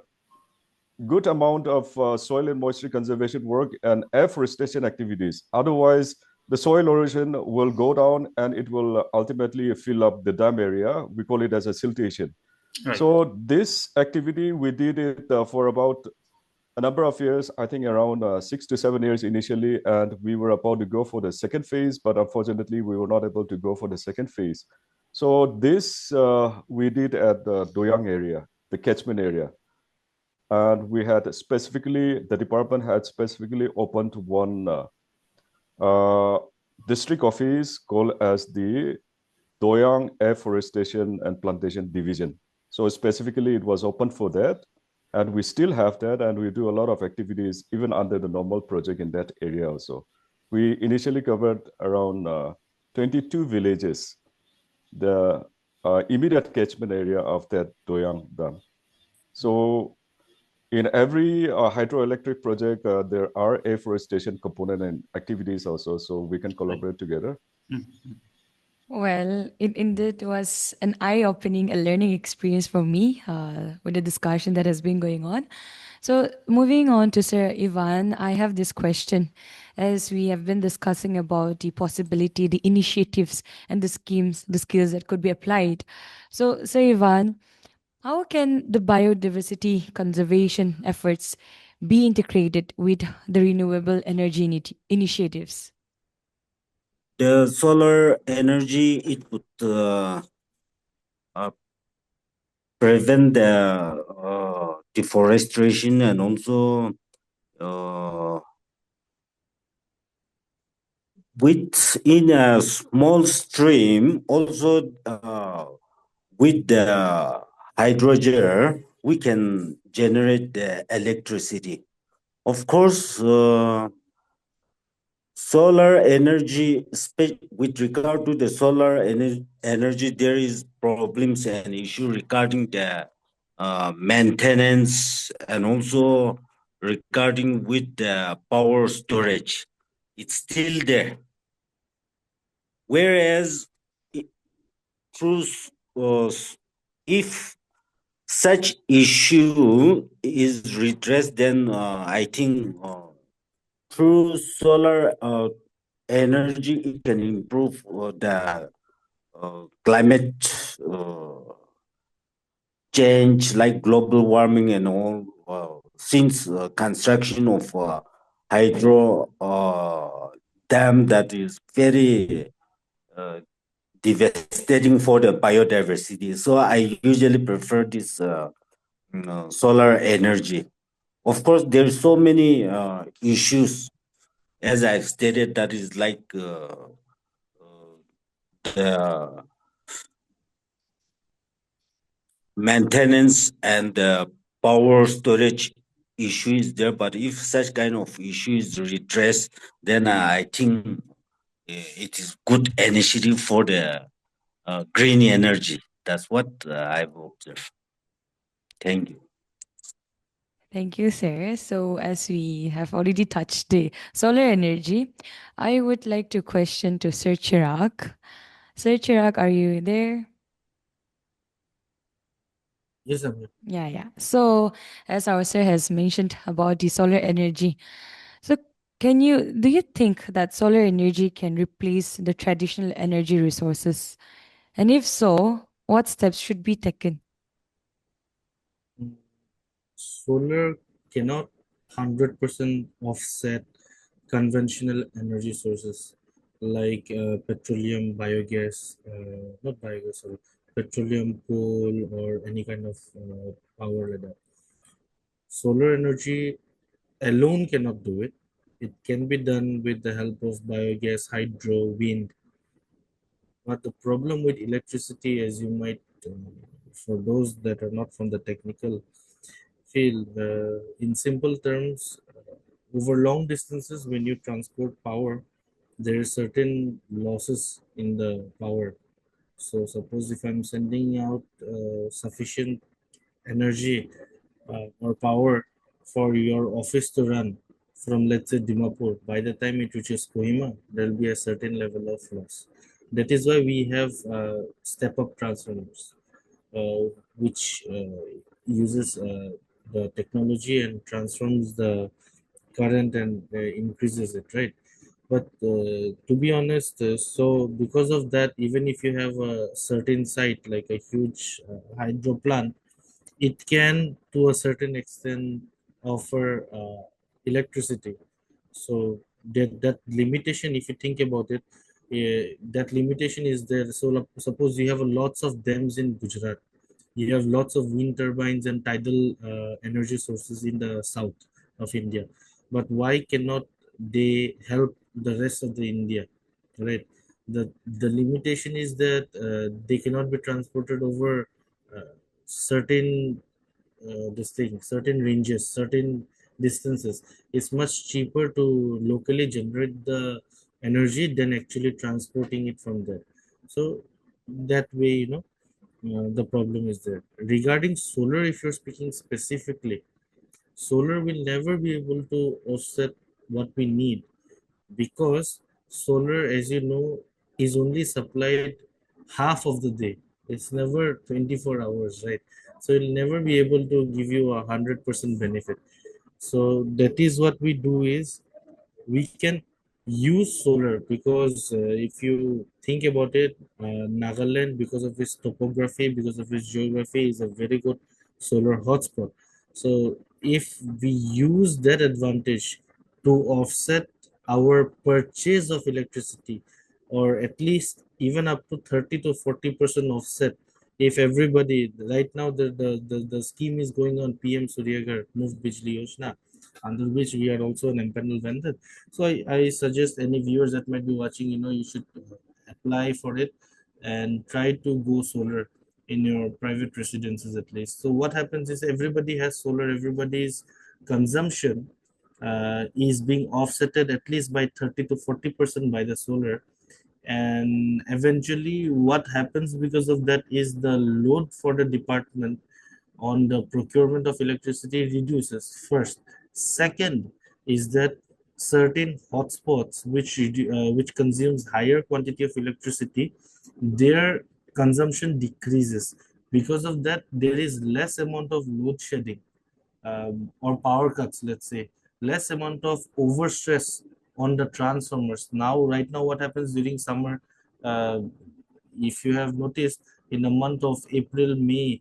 good amount of soil and moisture conservation work and afforestation activities. Otherwise, the soil erosion will go down and it will ultimately fill up the dam area. We call it as a siltation.
Right.
So this activity, we did it for about a number of years, I think around 6 to 7 years initially, and we were about to go for the second phase, but unfortunately we were not able to go for the second phase. So this we did at the Doyang area, the catchment area. And we had specifically, the department had specifically opened one district office called as the Doyang Afforestation and Plantation Division. So specifically it was open for that. And we still have that, and we do a lot of activities even under the normal project in that area also. We initially covered around 22 villages, the immediate catchment area of that Doyang Dam. So in every hydroelectric project, there are afforestation component and activities also, so we can collaborate together.
Well, it indeed was an eye-opening, a learning experience for me with the discussion that has been going on. So, moving on to Sir Ivan, I have this question. As we have been discussing about the possibility, the initiatives, and the schemes, the skills that could be applied. So, Sir Ivan, how can the biodiversity conservation efforts be integrated with the renewable energy initiatives?
The solar energy, it would prevent the deforestation, and also within a small stream, also with the hydrogen, we can generate the electricity. Of course, solar energy, with regard to the solar energy, there is problems and issue regarding the maintenance and also regarding with the power storage. It's still there. Whereas through if such issue is redressed, then I think through solar energy, it can improve the climate change, like global warming and all. Since construction of hydro dam, that is very devastating for the biodiversity. So I usually prefer this solar energy. Of course, there's so many issues, as I've stated, that is like the maintenance and the power storage issue is there. But if such kind of issue is redressed, then I think it is good initiative for the green energy. That's what I've observed. Thank you.
Thank you, sir. So, as we have already touched the solar energy, I would like to question to Sir Chirag. Sir Chirag, are you there?
Yes, I'm here.
Yeah. So, as our sir has mentioned about the solar energy, so do you think that solar energy can replace the traditional energy resources? And if so, what steps should be taken?
Solar cannot 100% offset conventional energy sources like petroleum, biogas, not biogas, sorry, petroleum, coal, or any kind of power like that. Solar energy alone cannot do it. It can be done with the help of biogas, hydro, wind. But the problem with electricity, as you might, for those that are not from the technical field, in simple terms, over long distances, when you transport power, there is certain losses in the power. So suppose if I'm sending out sufficient energy or power for your office to run from, let's say, Dimapur, by the time it reaches Kohima, there will be a certain level of loss. That is why we have step-up transformers, which uses the technology and transforms the current and increases it, right? But to be honest, so because of that, even if you have a certain site like a huge hydro plant, it can to a certain extent offer electricity. So that limitation, if you think about it, that limitation is there. So suppose you have lots of dams in Gujarat, you have lots of wind turbines and tidal energy sources in the south of India, but why cannot they help the rest of the India, right? The limitation is that they cannot be transported over certain this thing, certain ranges, certain distances. It's much cheaper to locally generate the energy than actually transporting it from there. So that way, the problem is there. Regarding solar, if you're speaking specifically, solar will never be able to offset what we need, because solar, as you know, is only supplied half of the day. It's never 24 hours, right? So it'll never be able to give you 100% benefit. So that is what we do is we can use solar, because if you think about it, Nagaland, because of its topography, because of its geography, is a very good solar hotspot. So if we use that advantage to offset our purchase of electricity, or at least even up to 30 to 40% offset, if everybody right now, the scheme is going on, PM Suryagar Muft Bijli Yojana. under which we are also an empanel vendor. So I suggest any viewers that might be watching, you should apply for it and try to go solar in your private residences at least. So what happens is everybody has solar, everybody's consumption is being offsetted at least by 30 to 40% by the solar. And eventually what happens because of that is the load for the department on the procurement of electricity reduces first. Second is that certain hotspots which consumes higher quantity of electricity, their consumption decreases. Because of that, there is less amount of load shedding, or power cuts, let's say, less amount of overstress on the transformers. Now, right now, what happens during summer, uh, if you have noticed, in the month of April, May,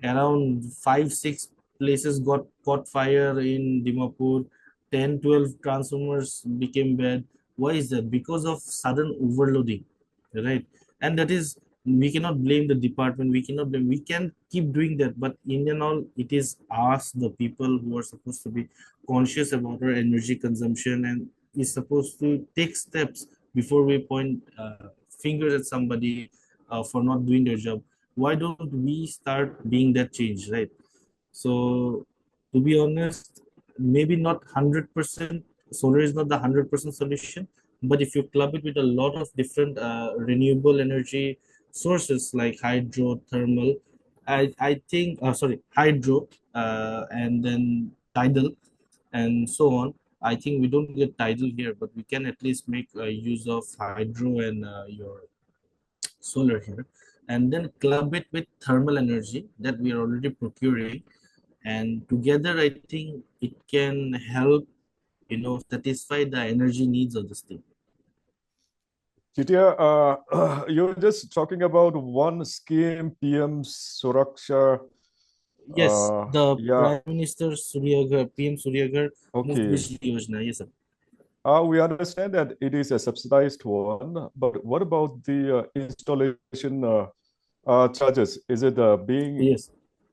around 5 6 places got caught fire in Dimapur. 10 12 transformers became bad. Why is that? Because of sudden overloading, right? And that is, we cannot blame the department, we can keep doing that, but in and all, it is us, the people who are supposed to be conscious about our energy consumption, and is supposed to take steps before we point fingers at somebody for not doing their job. Why don't we start being that change, right? So, to be honest, maybe not 100%, solar is not the 100% solution, but if you club it with a lot of different renewable energy sources like hydro, thermal, I think, sorry, hydro, and then tidal, and so on. I think we don't get tidal here, but we can at least make use of hydro and your solar here, and then club it with thermal energy that we are already procuring, and together I think it can help satisfy the energy needs of the state.
Chetia, you're just talking about one scheme, PM Suraksha.
Yes, the
Yeah,
Prime Minister Suryagar, PM Suryagar moved
okay.
Vishli Yojana. Yes, sir.
We understand that it is a subsidized one, but what about the installation charges?
Yes.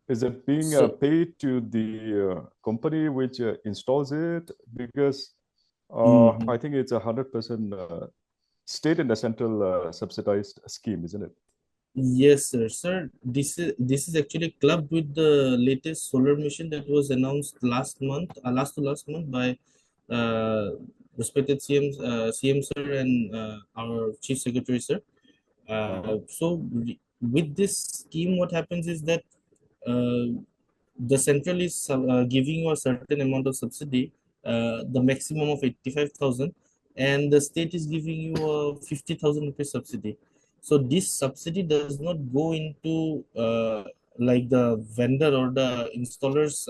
Is it being
So,
paid to the company which installs it? Because
mhm.
I think it's 100% state and the central subsidized scheme, isn't it?
Yes, sir. Sir, this is actually clubbed with the latest solar mission that was announced last month, last to last month by uh, respected CM sir and our Chief Secretary sir.
Uh-huh.
With this scheme, what happens is that uh, the central is giving you a certain amount of subsidy, the maximum of 85,000, and the state is giving you a 50,000 rupees subsidy. So this subsidy does not go into like the vendor or the installer's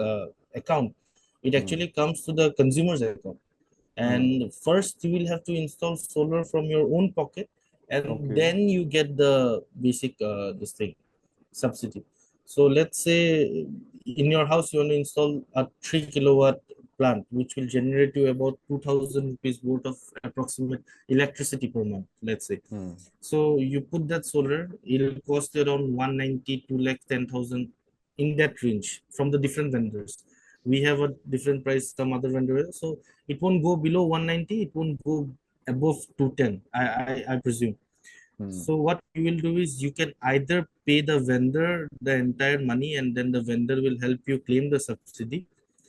account. It
Mm.
actually comes to the consumer's account.
Mm.
And first you will have to install solar from your own pocket, and
Okay.
then you get the basic this thing subsidy. So let's say in your house you want to install a 3 kilowatt plant, which will generate you about 2,000 rupees worth of approximate electricity per month, let's say.
Mm.
So you put that solar, it'll cost around 190 to like 10,000, in that range from the different vendors. We have a different price, some other vendors. So it won't go below 190, it won't go above 210, I presume.
Mm.
So what you will do is you can either pay the vendor the entire money and then the vendor will help you claim the subsidy,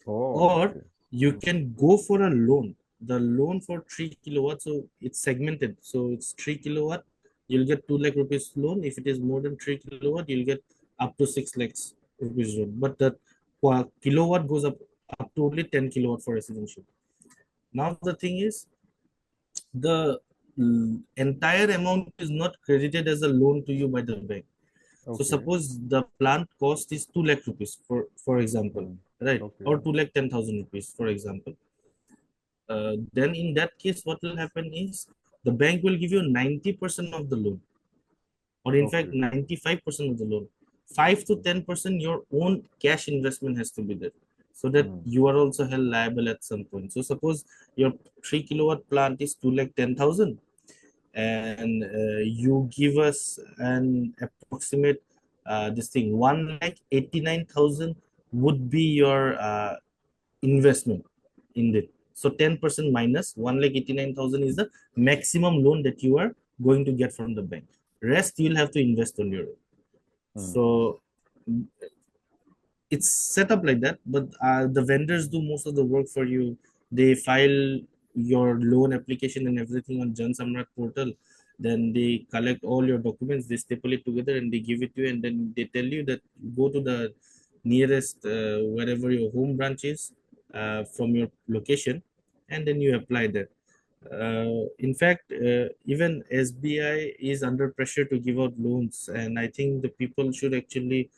Oh,
or
okay.
you can go for a loan. The loan for 3 kilowatts, so it's segmented. So it's 3 kilowatt, you'll get 2 lakh rupees loan. If it is more than 3 kilowatt, you'll get up to 6 lakhs rupees loan. But the kilowatt goes up to only 10 kilowatt for residential. Now the thing is, the entire amount is not credited as a loan to you by the bank. So
Okay.
suppose the plant cost is 2 lakh rupees for example,
Mm.
right?
Okay.
Or 2 lakh 10,000 rupees, for example. Then in that case, what will happen is the bank will give you 90% of the loan, or in fact
Okay.
95% of the loan. 5 to 10% your own cash investment has to be there, so that
Mm.
you are also held liable at some point. So suppose your 3 kilowatt plant is 2 lakh 10,000, and you give us an approximate this thing 1 lakh 89,000 would be your investment. in it. So 10% minus 1,89,000 is the maximum loan that you are going to get from the bank. Rest you'll have to invest on your own. So it's set up like that, but the vendors do most of the work for you. They file your loan application and everything on Jan Samrat portal. Then they collect all your documents, they staple it together, and they give it to you. And then they tell you that go to the nearest wherever your home branch is from your location, and then you apply there. In fact, even SBI is under pressure to give out loans, and I think the people should actually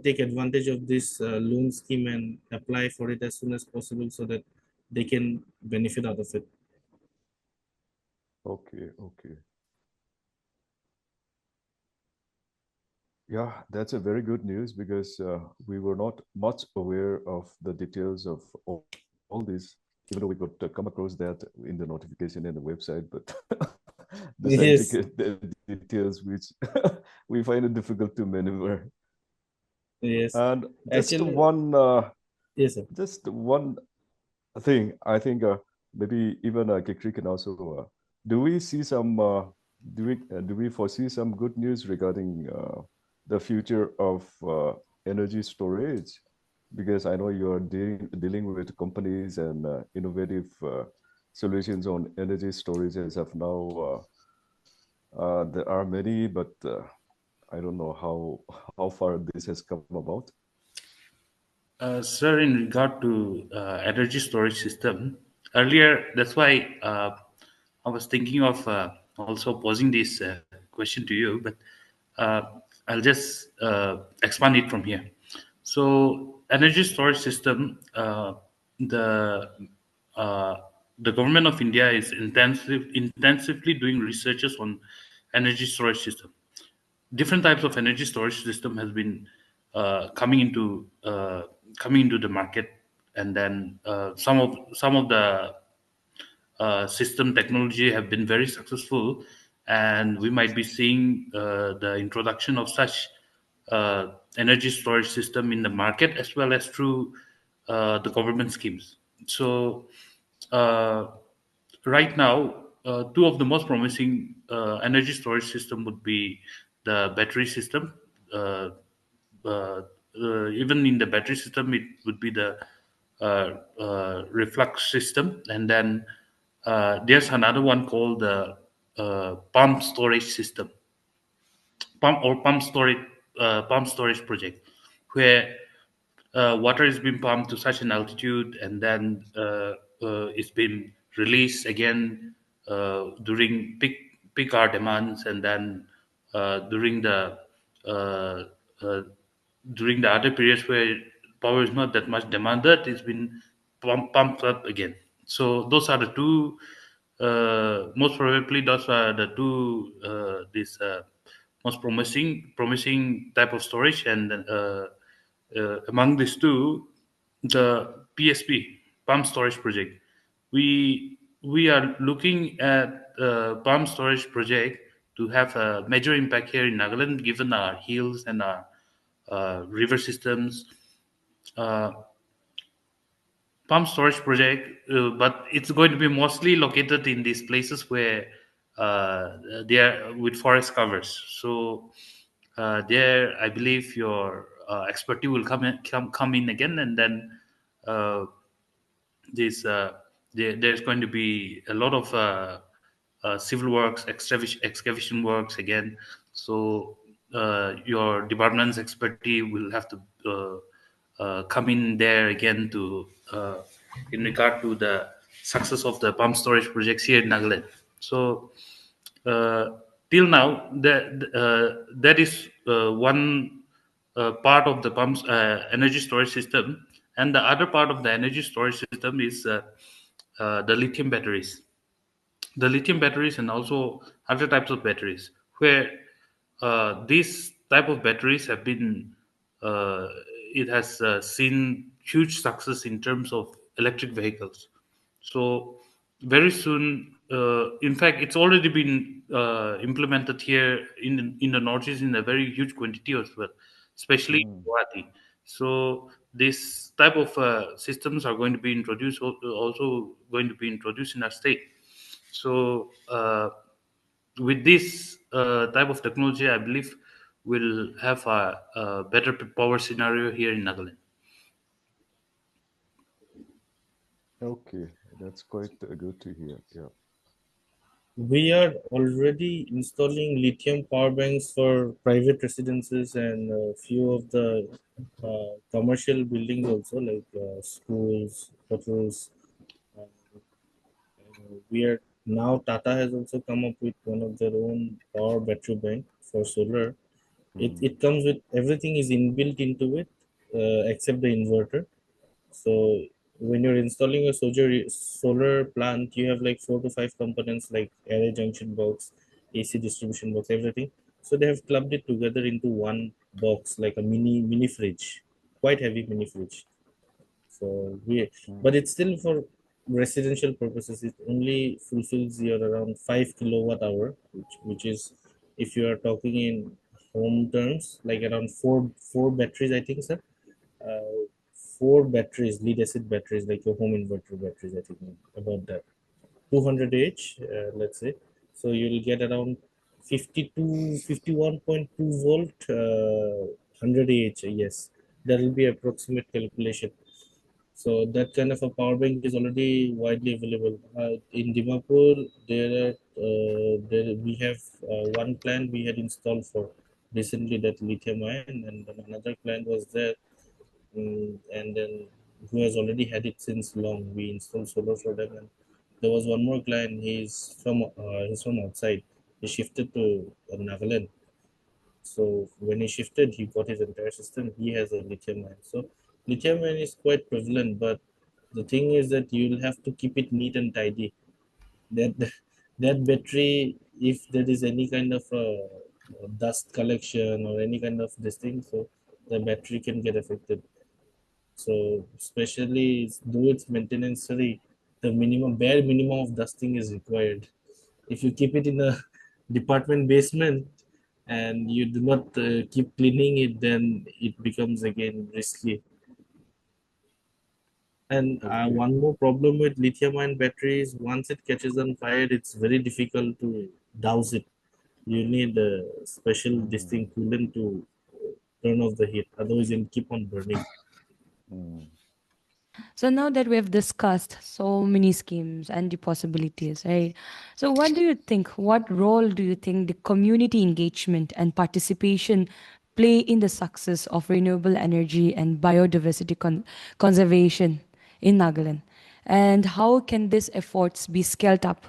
take advantage of this loan scheme and apply for it as soon as possible so that they can benefit out of it.
Okay. Yeah, that's a very good news because we were not much aware of the details of all this, even though we could come across that in the notification in the website, but the
Yes.
scientific details which we find it difficult to maneuver.
Yes.
And just
Actually,
one
yes, sir.
just one thing, I think maybe even Kekhriezhalie can also do we see some do we foresee some good news regarding the future of energy storage? Because I know you are dealing with companies and innovative solutions on energy storage as of now. There are many, but I don't know how far this has come about.
Sir, in regard to energy storage system, earlier, that's why I was thinking of also posing this question to you, but uh, I'll just expand it from here. So, energy storage system, the uh, the government of India is intensively doing researches on energy storage system. Different types of energy storage system has been coming into the market, and then some of the system technology have been very successful, and we might be seeing the introduction of such energy storage system in the market as well as through the government schemes. So uh, right now, two of the most promising energy storage system would be the battery system. Uh, uh, Even in the battery system, it would be the reflux system, and then there's another one called the pump storage system, pump storage project, where water is being pumped to such an altitude, and then it's been released again during peak hour demands, and then during uh, uh, the other periods where power is not that much demanded, it's been pumped up again. So those are the two. Most probably, those are the two. This most promising type of storage, and among these two, the PSP, pump storage project. We are looking at pump storage project to have a major impact here in Nagaland, given our hills and our river systems. Uh, Pump storage project, but it's going to be mostly located in these places where they are with forest covers. So there, I believe your expertise will come in again, and then uh, this there's going to be a lot of civil works, excavation works again. So your department's expertise will have to come in there again to in regard to the success of the pump storage projects here in Nagaland. So uh, till now, that is one part of the pumps energy storage system, and the other part of the energy storage system is the lithium batteries. The lithium batteries and also other types of batteries, where these type of batteries have been uh, it has seen huge success in terms of electric vehicles. So very soon, in fact, it's already been implemented here in the northeast in a very huge quantity as well, especially in Guwahati. So this type of systems are going to be introduced, also going to be introduced in our state. So with this type of technology, I believe we'll have a better power scenario here in Nagaland.
Okay, that's quite good to hear. Yeah.
We are already installing lithium power banks for private residences and a few of the commercial buildings also, like schools, hotels. Uh, we are now Tata has also come up with one of their own power battery bank for solar. It comes with everything is inbuilt into it except the inverter. So when you're installing a solar plant, you have like 4 to 5 components like array junction box, AC distribution box, everything. So they have clubbed it together into one box, like a mini fridge, quite heavy mini fridge. So we, but it's still for residential purposes. It only fulfills your around 5 kilowatt hour, which is, if you are talking in home terms, like around four batteries, I think, sir. Uh, Four batteries, lead acid batteries, like your home inverter batteries, I think about that. 200 H, let's say. So you'll get around 52, 51.2 volt, 100 H. Yes, that will be approximate calculation. So that kind of a power bank is already widely available. In Dimapur, there we have one plant we had installed for recently, that lithium ion, and then another plant was there, and then who has already had it since long. We installed solar for them, and there was one more client. He's from outside. He shifted to Nagaland. So when he shifted, he got his entire system. He has a lithium ion. So lithium ion is quite prevalent, but the thing is that you'll have to keep it neat and tidy. That that battery, if there is any kind of dust collection or any kind of this thing, so the battery can get affected. So especially though it's maintenance free, the bare minimum of dusting is required. If you keep it in a department basement and you do not keep cleaning it, then it becomes again risky. And
Okay.
one more problem with lithium ion batteries, once it catches on fire, it's very difficult to douse it. You need a special distinct coolant to turn off the heat, otherwise it'll keep on burning.
Mm.
So now that we have discussed so many schemes and the possibilities, right? So what do you think? What role do you think the community engagement and participation play in the success of renewable energy and biodiversity conservation in Nagaland? And how can these efforts be scaled up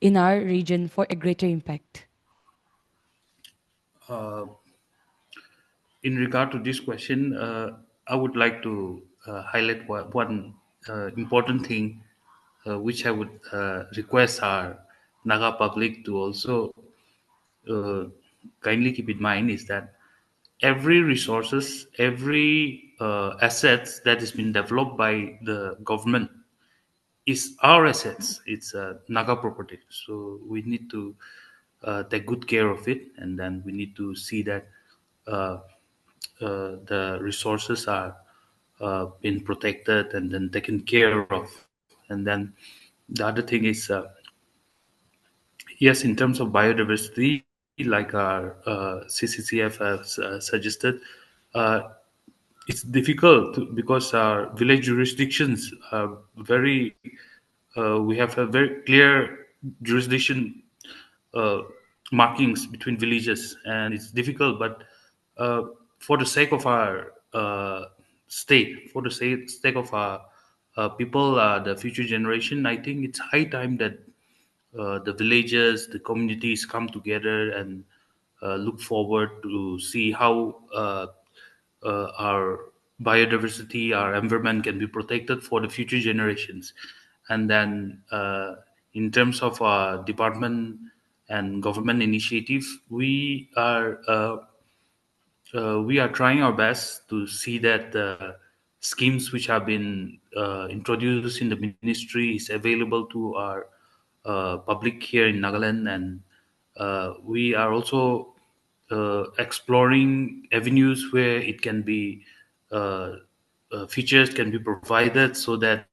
in our region for a greater impact?
Uh, in regard to this question, I would like to highlight one important thing which I would request our Naga public to also uh, kindly keep in mind is that every resources, every assets that is been developed by the government is our assets. It's Naga property, so we need to take good care of it, and then we need to see that uh, the resources are being protected and then taken care of. And then the other thing is, yes, in terms of biodiversity, like our CCCF has suggested, uh, it's difficult because our village jurisdictions are very we have a very clear jurisdiction uh, markings between villages, and it's difficult. But uh, for the sake of our state, for the sake of our people, the future generation, I think it's high time that the villages, the communities come together and look forward to see how our biodiversity, our environment can be protected for the future generations. And then, in terms of department and government initiative, we are trying our best to see that the schemes which have been introduced in the ministry is available to our public here in Nagaland, and we are also exploring avenues where it can be features can be provided so that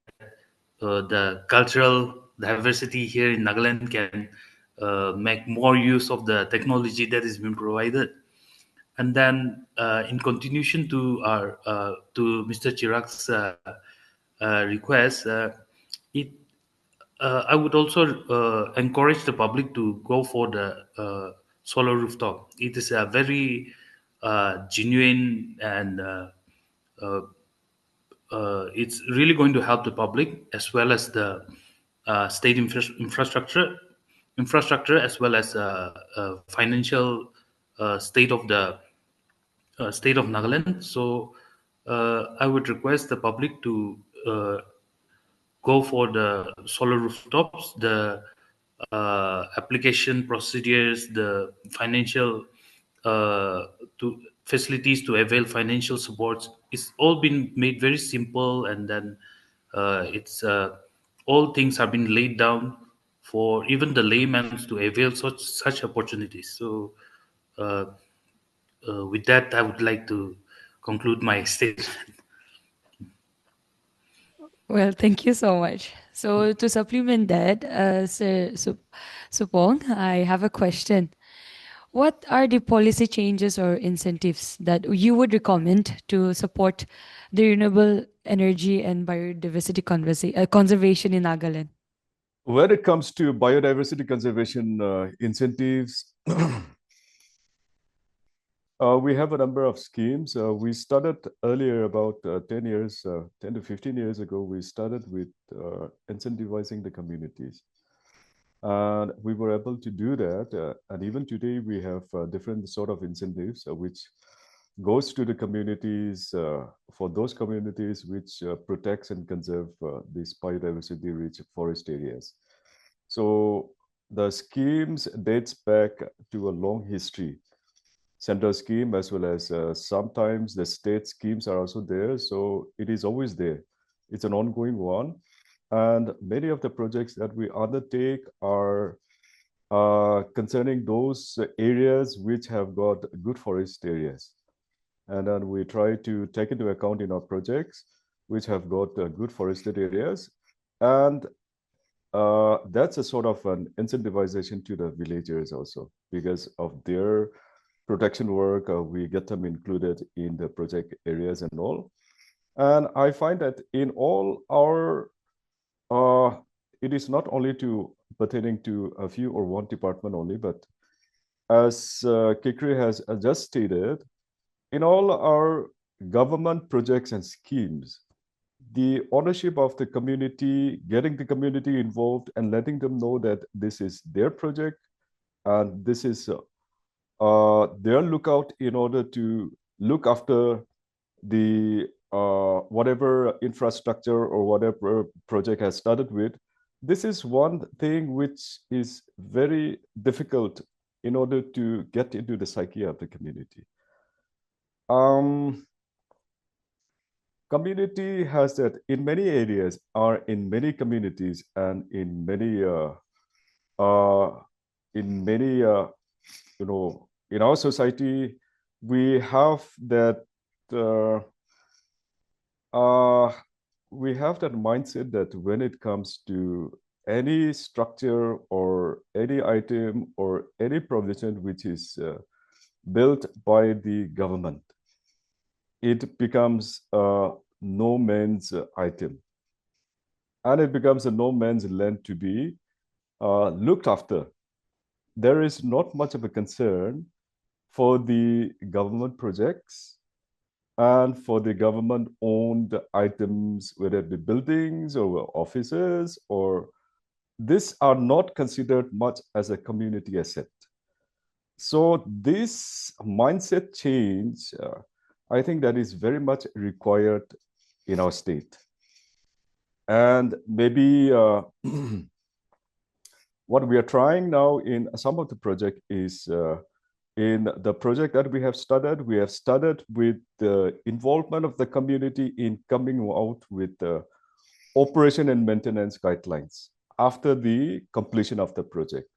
the cultural diversity here in Nagaland can make more use of the technology that is being provided. And then, in continuation to our to Mr. Chirag's request, it I would also encourage the public to go for the solar rooftop. It is a very genuine and uh, it's really going to help the public as well as the state infrastructure as well as financial state of Nagaland. So I would request the public to go for the solar rooftops, the application procedures, the financial to facilities to avail financial supports. It's all been made very simple, and then it's all things have been laid down for even the laymen to avail such opportunities. So, uh, with that, I would like to conclude my statement.
Well, thank you so much. So to supplement that, Sir Supong, I have a question. What are the policy changes or incentives that you would recommend to support the renewable energy and biodiversity conservation in Nagaland?
When it comes to biodiversity conservation incentives, we have a number of schemes. We started earlier about 10 years, 10 to 15 years ago, we started with incentivizing the communities. And we were able to do that. And even today, we have different sort of incentives, which goes to the communities, for those communities which protects and conserve these biodiversity-rich forest areas. So the schemes dates back to a long history. Central scheme as well as sometimes the state schemes are also there. So it is always there. It's an ongoing one. And many of the projects that we undertake are concerning those areas which have got good forest areas. And then we try to take into account in our projects which have got good forested areas. And that's a sort of an incentivization to the villagers also because of their protection work. We get them included in the project areas and all. And I find that in all our, it is not only to pertaining to a few or one department only, but as Kekhriezhalie has just stated, in all our government projects and schemes, the ownership of the community, getting the community involved and letting them know that this is their project and this is their lookout in order to look after the whatever infrastructure or whatever project has started with. This is one thing which is very difficult in order to get into the psyche of the community. Community has that in many areas or in many communities and in many you know, in our society, we have that mindset that when it comes to any structure or any item or any provision which is built by the government, it becomes a no man's item. And it becomes a no man's land to be looked after. There is not much of a concern for the government projects and for the government-owned items, whether it be buildings or offices, or these are not considered much as a community asset. So this mindset change, I think that is very much required in our state. And maybe what we are trying now in some of the project is in the project that we have started with the involvement of the community in coming out with the operation and maintenance guidelines after the completion of the project,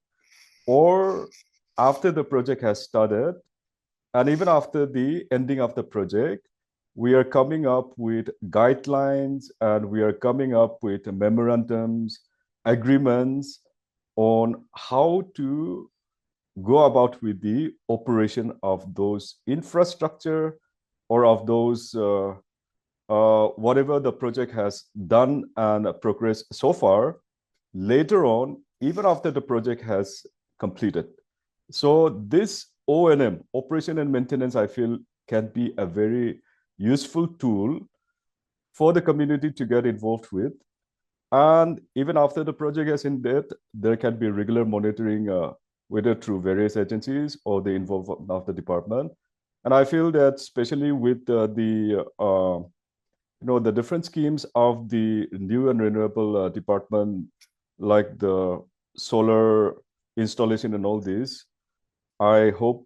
or after the project has started, and even after the ending of the project, we are coming up with guidelines and we are coming up with memorandums, agreements on how to go about with the operation of those infrastructure or of those whatever the project has done and progressed so far later on, even after the project has completed. So this O&M, operation and maintenance, I feel can be a very useful tool for the community to get involved with. And even after the project has ended, there can be regular monitoring, whether through various agencies or the involvement of the department. And I feel that especially with the different schemes of the new and renewable department, like the solar installation and all this, I hope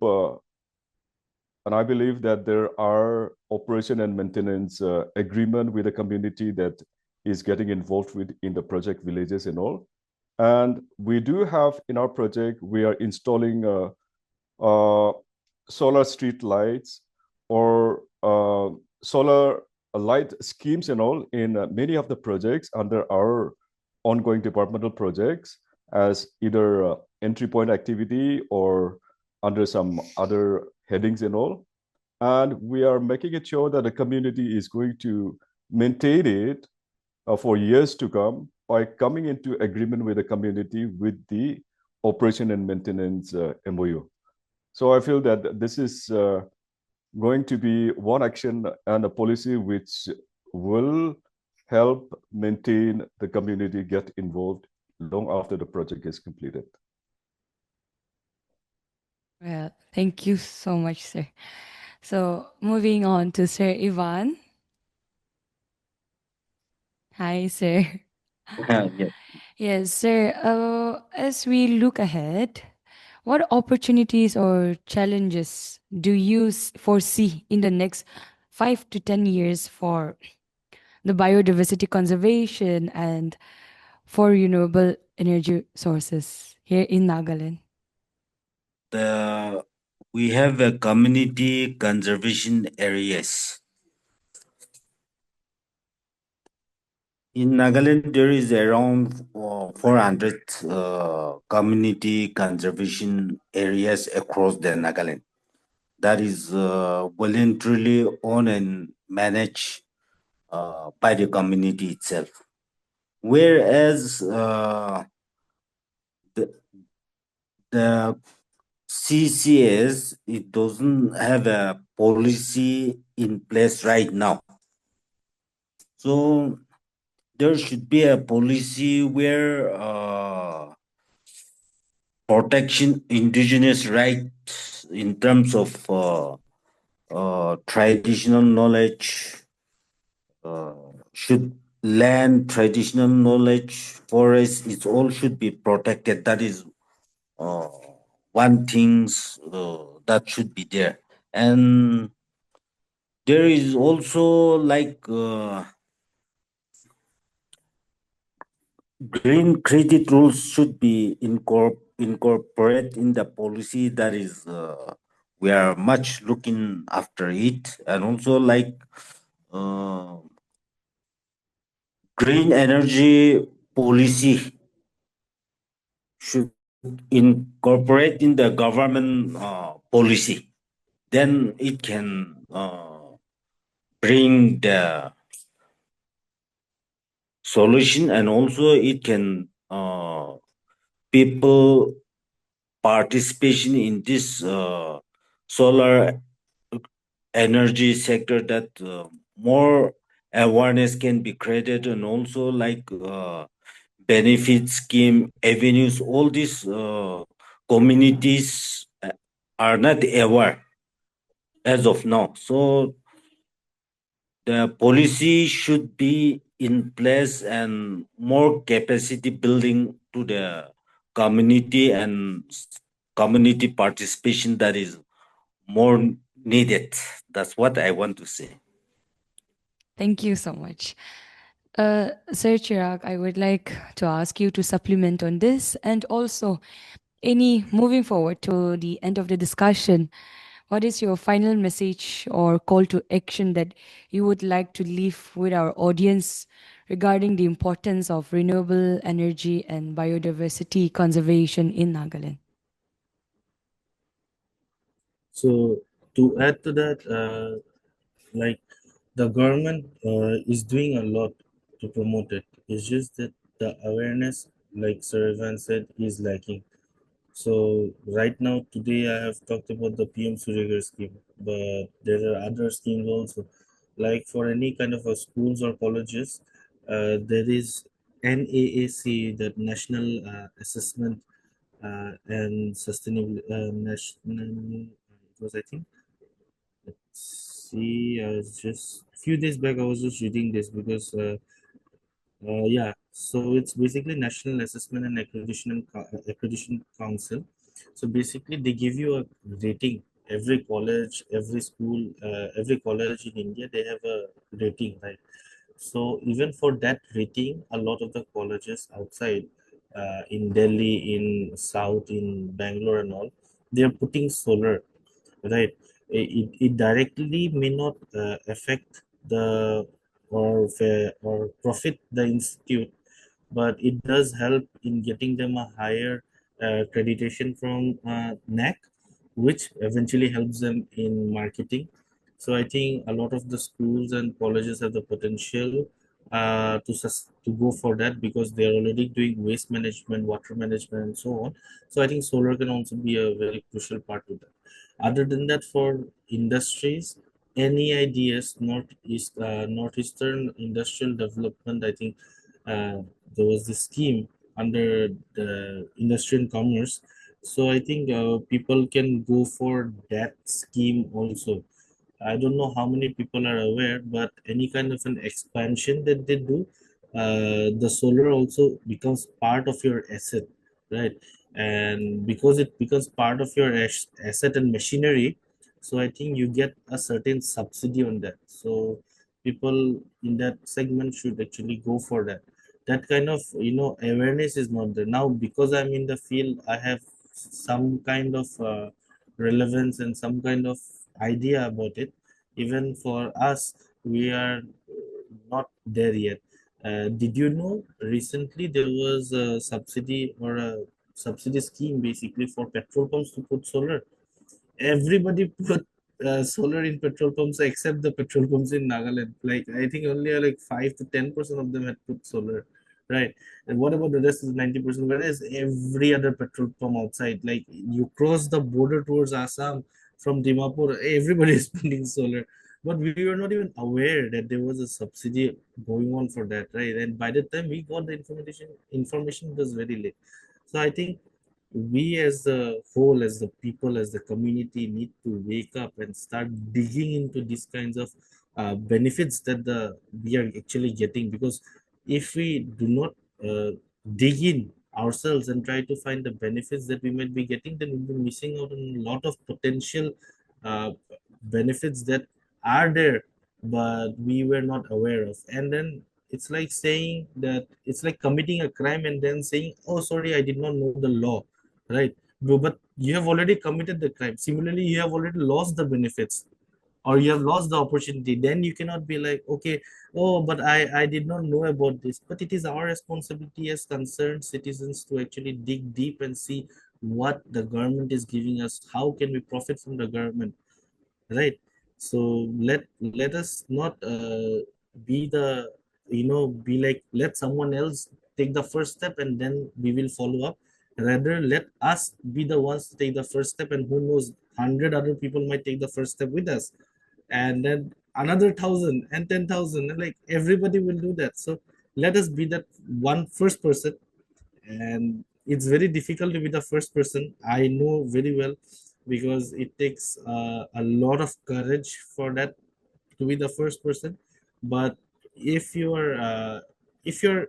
and I believe that there are operation and maintenance agreement with the community that is getting involved with in the project villages and all. And we do have in our project, we are installing solar street lights or solar light schemes and all in many of the projects under our ongoing departmental projects as either entry point activity or under some other headings and all. And we are making it sure that the community is going to maintain it for years to come by coming into agreement with the community with the operation and maintenance MOU. So I feel that this is going to be one action and a policy which will help maintain the community get involved long after the project is completed.
Well, thank you so much, sir. So moving on to Sir Ivan. Hi, sir.
Yes.
Yes, sir. As we look ahead, what opportunities or challenges do you foresee in the next 5 to 10 years for the biodiversity conservation and for renewable energy sources here in Nagaland?
We have a community conservation areas. In Nagaland, there is around 400 community conservation areas across the Nagaland. That is voluntarily owned and managed by the community itself. Whereas the CCS, it doesn't have a policy in place right now. So there should be a policy where protection indigenous rights in terms of traditional knowledge, should land, traditional knowledge, forest, it all should be protected. That is one things that should be there. And there is also like green credit rules should be incorporated in the policy. That is we are much looking after it. And also like green energy policy should incorporate in the government policy. Then it can bring the solution, and also it can people participation in this solar energy sector, that more awareness can be created, and also like benefit scheme avenues, all these communities are not aware as of now. So the policy should be in place and more capacity building to the community and community participation, that is more needed. That's what I want to say.
Thank you so much. Sir Chirag, I would like to ask you to supplement on this, and also moving forward to the end of the discussion, What is your final message or call to action that you would like to leave with our audience regarding the importance of renewable energy and biodiversity conservation in Nagaland?
So to add to that, like the government is doing a lot to promote it. It's just that the awareness, like Sir Ivan said, is lacking. So right now, today I have talked about the PM Suryagar scheme, but there are other schemes also. Like for any kind of schools or colleges, there is NAAC, the National Assessment and Sustainable National. It was, I think, let's see. I was just few days back. I was just reading this because yeah, so it's basically National Assessment and Accreditation Council. So basically, they give you a rating. Every college, every school, every college in India, they have a rating, right? So even for that rating, a lot of the colleges outside, in Delhi, in South, in Bangalore, and all, they are putting solar, right? It directly may not affect the or profit the institute, but it does help in getting them a higher accreditation from NAC, which eventually helps them in marketing. So I think a lot of the schools and colleges have the potential to go for that because they are already doing waste management, water management, and so on. So I think solar can also be a very crucial part to that. Other than that, for industries, any ideas, northeastern industrial development, I think there was this scheme under the industry and commerce. So I think people can go for that scheme also. I don't know how many people are aware, but any kind of an expansion that they do, the solar also becomes part of your asset, right? And because it becomes part of your asset and machinery, so I think you get a certain subsidy on that. So people in that segment should actually go for that. That kind of awareness is not there now. Because I'm in the field, I have some kind of relevance and some kind of idea about it. Even for us, we are not there yet. Did you know recently there was a subsidy or a subsidy scheme basically for petrol pumps to put solar? Everybody put solar in petrol pumps except the petrol pumps in Nagaland. Like I think only like 5 to 10% of them had put solar, right? And what about the rest of the 90%? Whereas every other petrol pump outside, like you cross the border towards Assam from Dimapur, everybody is putting solar. But we were not even aware that there was a subsidy going on for that, right? And by the time we got the information was very late. So I think we as the whole, as the people, as the community need to wake up and start digging into these kinds of benefits that the we are actually getting. Because if we do not uh, dig in ourselves and try to find the benefits that we might be getting, then we'll be missing out on a lot of potential uh, benefits that are there but we were not aware of. And then it's like saying that it's like committing a crime and then saying, oh sorry, I did not know the law, right? But you have already committed the crime. Similarly, you have already lost the benefits or you have lost the opportunity. Then you cannot be like, okay, oh, but I did not know about this. But it is our responsibility as concerned citizens to actually dig deep and see what the government is giving us. How can we profit from the government, right? So let us not be the be like let someone else take the first step and then we will follow up. Rather, let us be the ones to take the first step, and who knows, 100 other people might take the first step with us, and then another 1,000 and 10,000, and like everybody will do that. So let us be that one first person. And it's very difficult to be the first person, I know very well, because it takes a lot of courage for that, to be the first person. But if you're if you're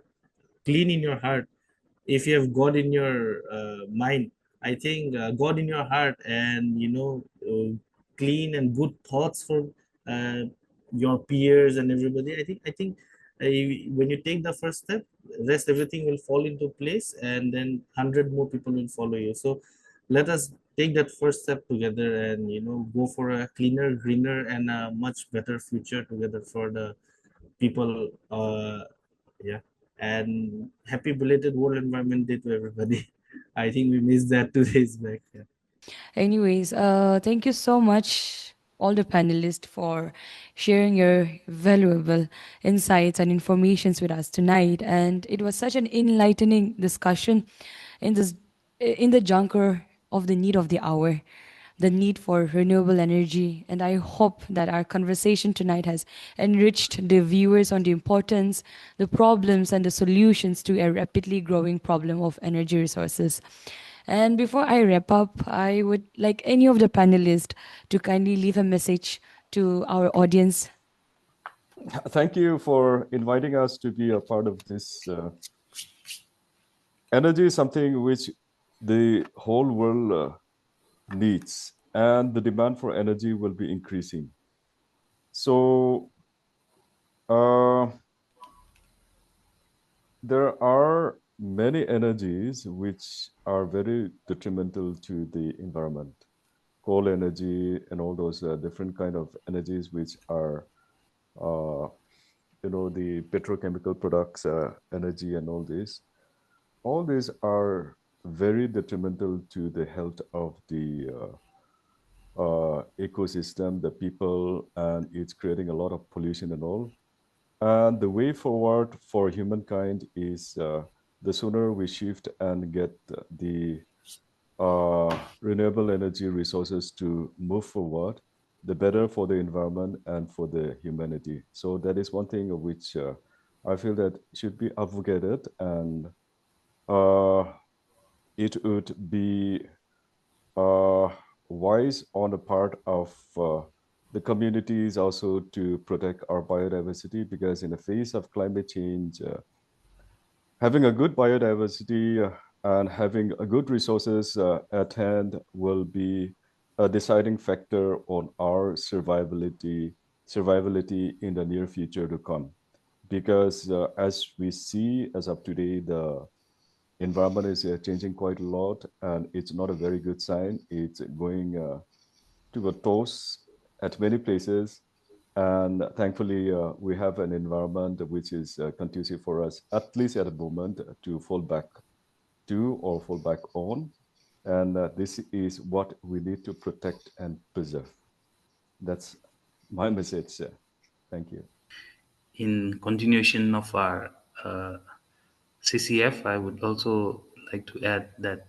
clean in your heart, if you have God in your mind, I think God in your heart, and clean and good thoughts for uh, your peers and everybody. I think when you take the first step, rest everything will fall into place, and then 100 more people will follow you. So let us take that first step together and go for a cleaner, greener, and a much better future together for the people. Yeah, and happy belated World Environment Day to everybody. I think we missed that 2 days back. Yeah.
Anyways, thank you so much, all the panelists, for sharing your valuable insights and informations with us tonight. And it was such an enlightening discussion in this in the junker of the need of the hour, the need for renewable energy. And I hope that our conversation tonight has enriched the viewers on the importance, the problems, and the solutions to a rapidly growing problem of energy resources. And before I wrap up, I would like any of the panelists to kindly leave a message to our audience.
Thank you for inviting us to be a part of this. Energy is something which the whole world needs, and the demand for energy will be increasing. So there are many energies which are very detrimental to the environment. Coal energy and all those different kind of energies which are, the petrochemical products, energy and all this. All these are very detrimental to the health of the ecosystem, the people, and it's creating a lot of pollution and all. And the way forward for humankind is the sooner we shift and get the renewable energy resources to move forward, the better for the environment and for the humanity. So that is one thing which I feel that should be advocated, and it would be wise on the part of the communities also to protect our biodiversity, because in the face of climate change, having a good biodiversity and having a good resources at hand will be a deciding factor on our survivability in the near future to come. Because as we see as of today, the environment is changing quite a lot, and it's not a very good sign. It's going to a toss at many places. And thankfully, we have an environment which is conducive for us, at least at the moment, to fall back to or fall back on. And this is what we need to protect and preserve. That's my message. Thank you.
In continuation of our CCF, I would also like to add that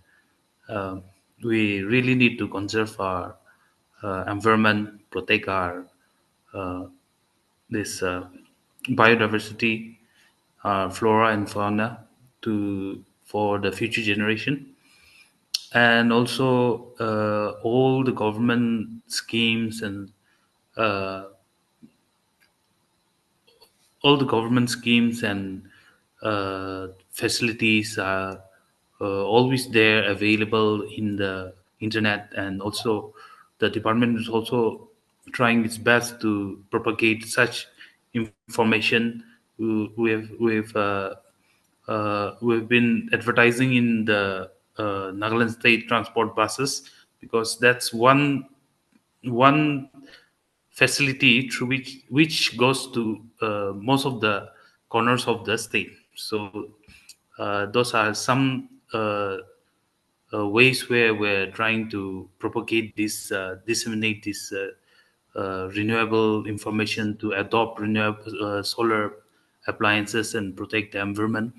we really need to conserve our environment, protect our this biodiversity, flora and fauna for the future generation, and also all the government schemes and uh, all the government schemes and facilities are always there available in the internet, and also the department is also trying its best to propagate such information. We've been advertising in the Nagaland state transport buses, because that's one facility through which goes to most of the corners of the state. So those are some ways where we're trying to propagate this, disseminate this renewable information, to adopt renewable solar appliances and protect the environment.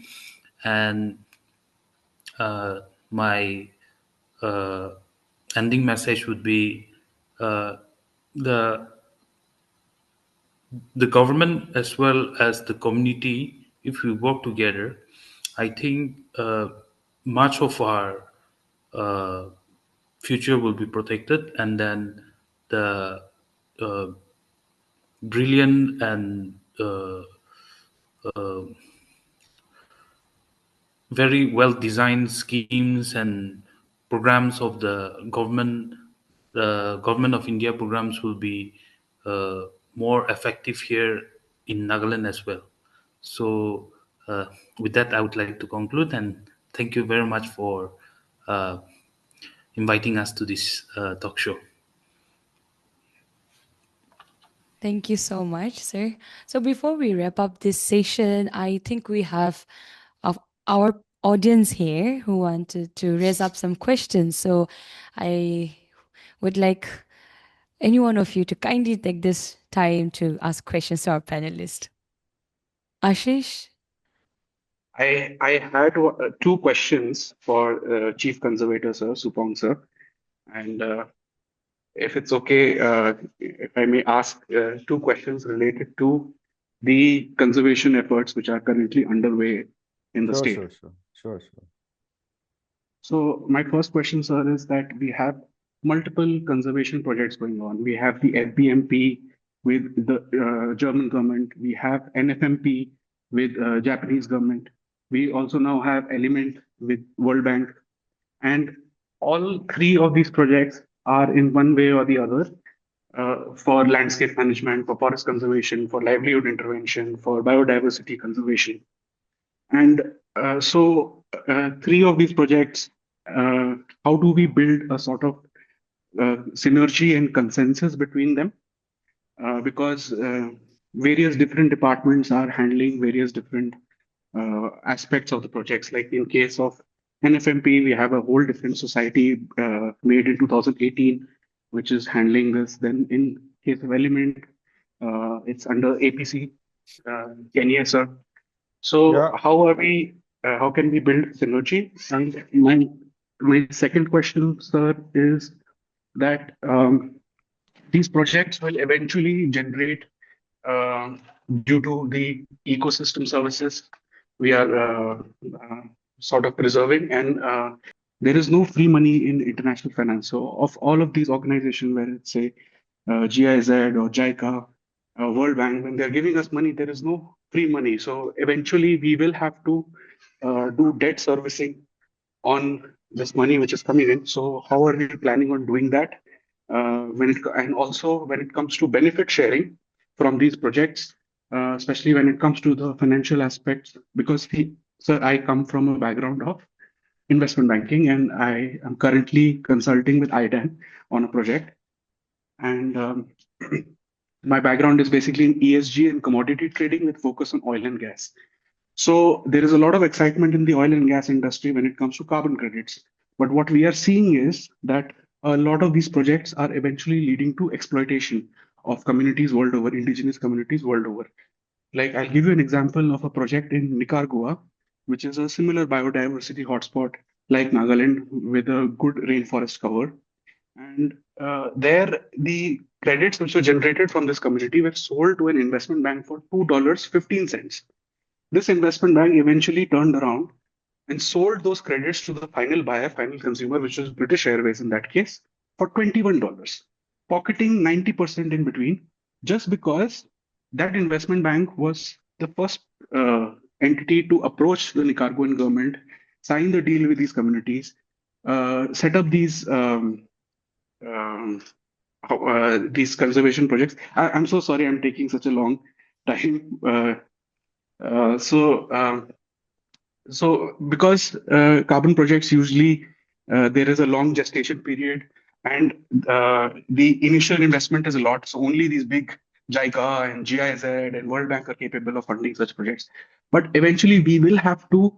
And my uh, ending message would be uh, the the government as well as the community, if we work together, I think much of our uh, future will be protected, and then the uh, brilliant and very well designed schemes and programs of the government of India programs will be more effective here in Nagaland as well. So, with that, I would like to conclude, and thank you very much for uh, inviting us to this talk show.
Thank you so much, sir. So before we wrap up this session, I think we have of our audience here who wanted to raise up some questions. So I would like any one of you to kindly take this time to ask questions to our panelists. Ashish?
I had two questions for Chief Conservator, sir, Supong, sir. And if it's okay, if I may ask two questions related to the conservation efforts which are currently underway in the state.
Sure.
So my first question, sir, is that we have multiple conservation projects going on. We have the FBMP with the German government. We have NFMP with Japanese government. We also now have Element with World Bank. And all three of these projects are in one way or the other for landscape management, for forest conservation, for livelihood intervention, for biodiversity conservation. And three of these projects, how do we build a sort of synergy and consensus between them? Because various different departments are handling various different aspects of the projects. Like in case of NFMP, we have a whole different society made in 2018, which is handling this. Then in case of Element, it's under APC, Kenya, sir. So
Yeah.
how can we build synergy? And my second question, sir, is that these projects will eventually generate, due to the ecosystem services we are sort of preserving, and there is no free money in international finance. So of all of these organizations, where it's say GIZ or JICA, World Bank, when they're giving us money, there is no free money. So eventually we will have to do debt servicing on this money which is coming in. So how are we planning on doing that? And also when it comes to benefit sharing from these projects, especially when it comes to the financial aspects, because sir, I come from a background of investment banking, and I am currently consulting with IDAN on a project. And my background is basically in ESG and commodity trading with focus on oil and gas. So there is a lot of excitement in the oil and gas industry when it comes to carbon credits. But what we are seeing is that a lot of these projects are eventually leading to exploitation of communities world over, indigenous communities world over. Like I'll give you an example of a project in Nicaragua, which is a similar biodiversity hotspot like Nagaland with a good rainforest cover. And there, the credits which were generated from this community were sold to an investment bank for $2.15. This investment bank eventually turned around and sold those credits to the final buyer, final consumer, which was British Airways in that case, for $21, pocketing 90% in between, just because that investment bank was the first entity to approach the Nicaraguan government, sign the deal with these communities, set up these conservation projects. I'm so sorry I'm taking such a long time. Uh, so, um, so because carbon projects usually there is a long gestation period, and the initial investment is a lot. So only these big JICA and GIZ and World Bank are capable of funding such projects. But eventually we will have to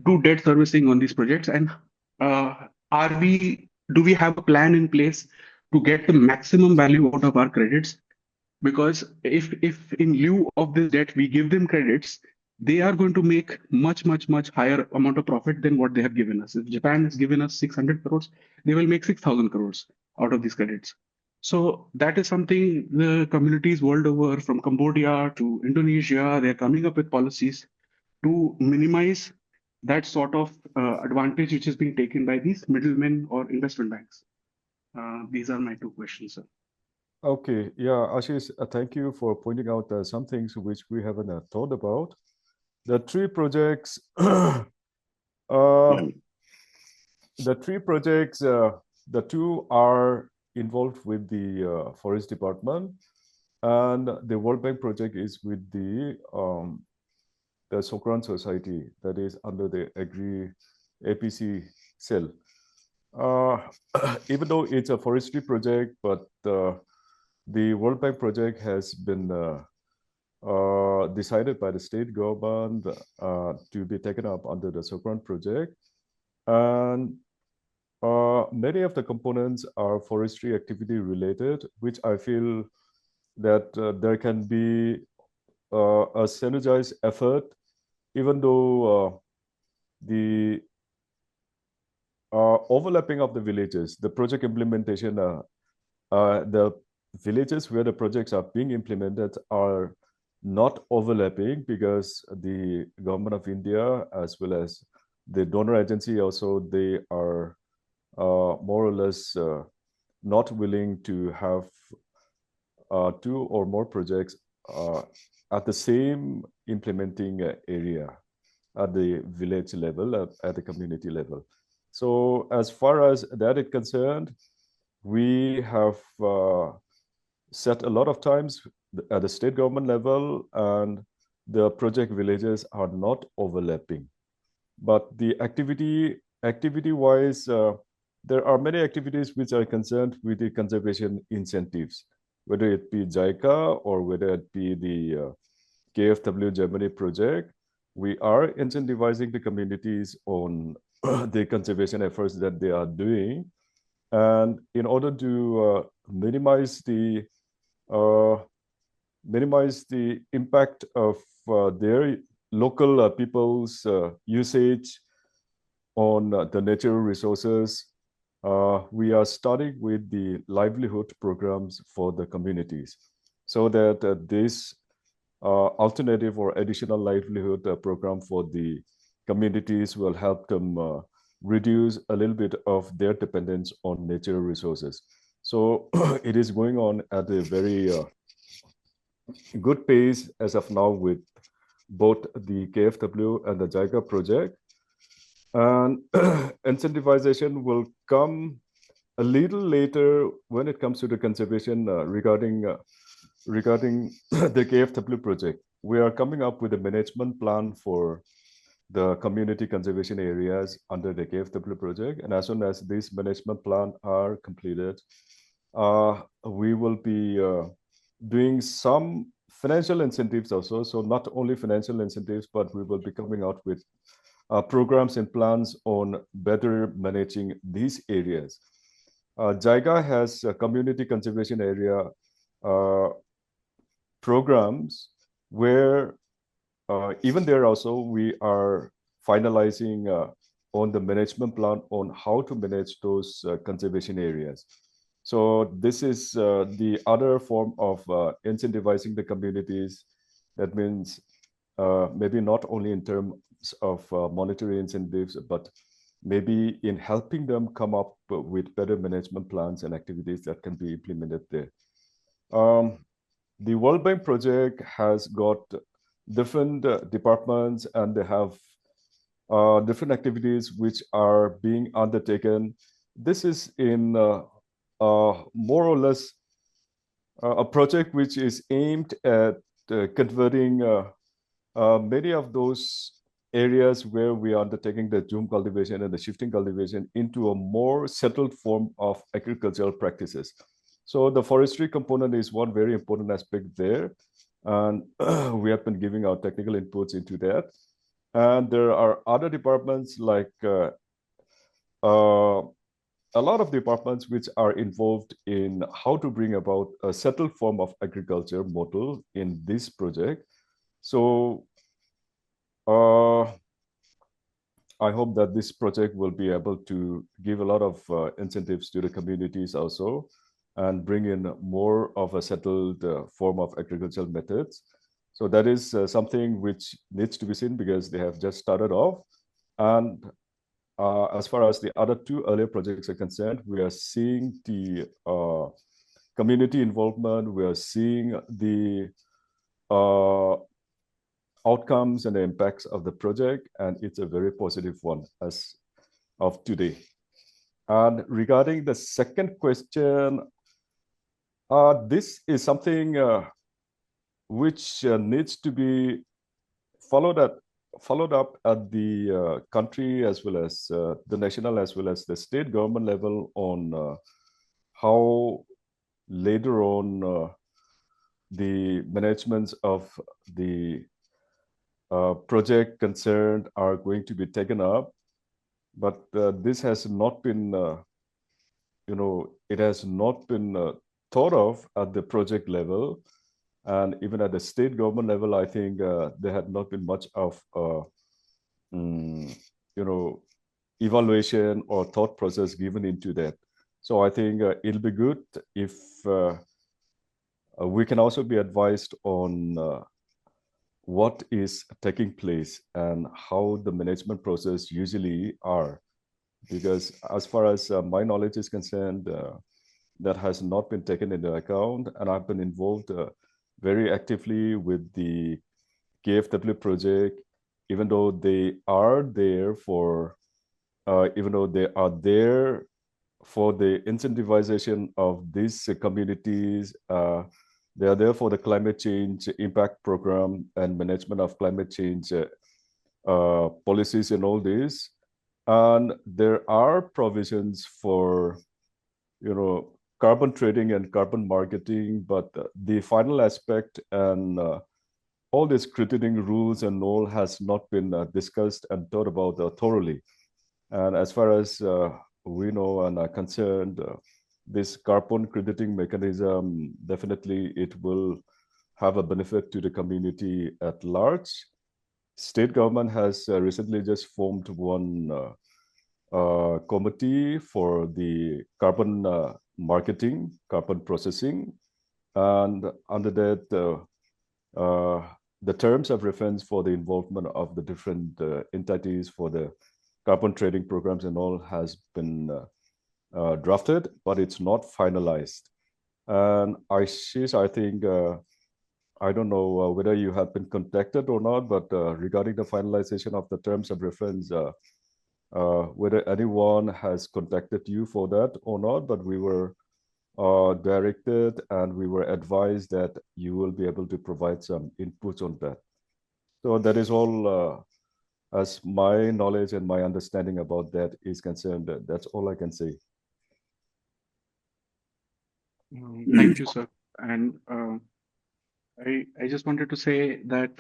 do debt servicing on these projects. And uh, do we have a plan in place to get the maximum value out of our credits? Because if in lieu of this debt we give them credits, they are going to make much higher amount of profit than what they have given us. If Japan has given us 600 crores, they will make 6,000 crores out of these credits. So that is something the communities world over, from Cambodia to Indonesia, they're coming up with policies to minimize that sort of advantage which is being taken by these middlemen or investment banks. These are my two questions, sir.
Okay, yeah, Ashish, thank you for pointing out some things which we haven't thought about. The three projects, the two are involved with the Forest Department, and the World Bank project is with the Sokran Society, that is under the Agri APC cell. even though it's a forestry project, but the World Bank project has been decided by the state government to be taken up under the Sokran project. And many of the components are forestry activity related, which I feel that there can be a synergized effort, even though the overlapping of the villages, the project implementation, the villages where the projects are being implemented are not overlapping because the government of India, as well as the donor agency also, they are more or less not willing to have two or more projects at the same implementing area at the village level, at the community level. So as far as that is concerned, we have set a lot of times at the state government level, and the project villages are not overlapping. But the activity-wise, there are many activities which are concerned with the conservation incentives, whether it be JICA or whether it be the KFW Germany project. We are incentivizing the communities on the conservation efforts that they are doing. And in order to minimize the impact of their local people's usage on the natural resources, we are starting with the livelihood programs for the communities, so that this alternative or additional livelihood program for the communities will help them reduce a little bit of their dependence on natural resources. So it is going on at a very good pace as of now with both the KFW and the JICA project. And incentivization will come a little later when it comes to the conservation regarding the KFW project. We are coming up with a management plan for the community conservation areas under the KFW project. And as soon as these management plans are completed, we will be doing some financial incentives also. So not only financial incentives, but we will be coming out with programs and plans on better managing these areas. JICA has a community conservation area programs where even there also we are finalizing on the management plan on how to manage those conservation areas. So this is the other form of incentivizing the communities. That means maybe not only in terms of monetary incentives, but maybe in helping them come up with better management plans and activities that can be implemented there. The World Bank project has got different departments, and they have different activities which are being undertaken. This is in more or less a project which is aimed at converting many of those areas where we are undertaking the Zoom cultivation and the shifting cultivation into a more settled form of agricultural practices. So the forestry component is one very important aspect there. And we have been giving our technical inputs into that. And there are other departments like a lot of departments which are involved in how to bring about a settled form of agriculture model in this project. So I hope that this project will be able to give a lot of incentives to the communities also, and bring in more of a settled form of agricultural methods. So that is something which needs to be seen because they have just started off. And as far as the other two earlier projects are concerned, we are seeing the community involvement, we are seeing the outcomes and the impacts of the project, and it's a very positive one as of today. And regarding the second question, this is something which needs to be followed followed up at the country as well as the national as well as the state government level on how later on the managements of the project concerned are going to be taken up. But this has not been, it has not been thought of at the project level. And even at the state government level, I think there had not been much of, evaluation or thought process given into that. So I think it'll be good if we can also be advised on what is taking place and how the management process usually are. Because as far as my knowledge is concerned, that has not been taken into account. And I've been involved very actively with the KFW project, even though they are there for, the incentivization of these communities. They are there for the climate change impact program and management of climate change policies and all this. And there are provisions for, carbon trading and carbon marketing, but the final aspect and all these crediting rules and all has not been discussed and thought about thoroughly. And as far as we know and are concerned, this carbon crediting mechanism, definitely it will have a benefit to the community at large. State government has recently just formed one committee for the carbon marketing, carbon processing. And under that, the terms of reference for the involvement of the different entities for the carbon trading programs and all has been drafted, but it's not finalized. And Ashish, I think, I don't know whether you have been contacted or not, but regarding the finalization of the terms of reference, whether anyone has contacted you for that or not, but we were directed and we were advised that you will be able to provide some inputs on that. So that is all as my knowledge and my understanding about that is concerned. That's all I can say.
Thank you, sir. And I just wanted to say that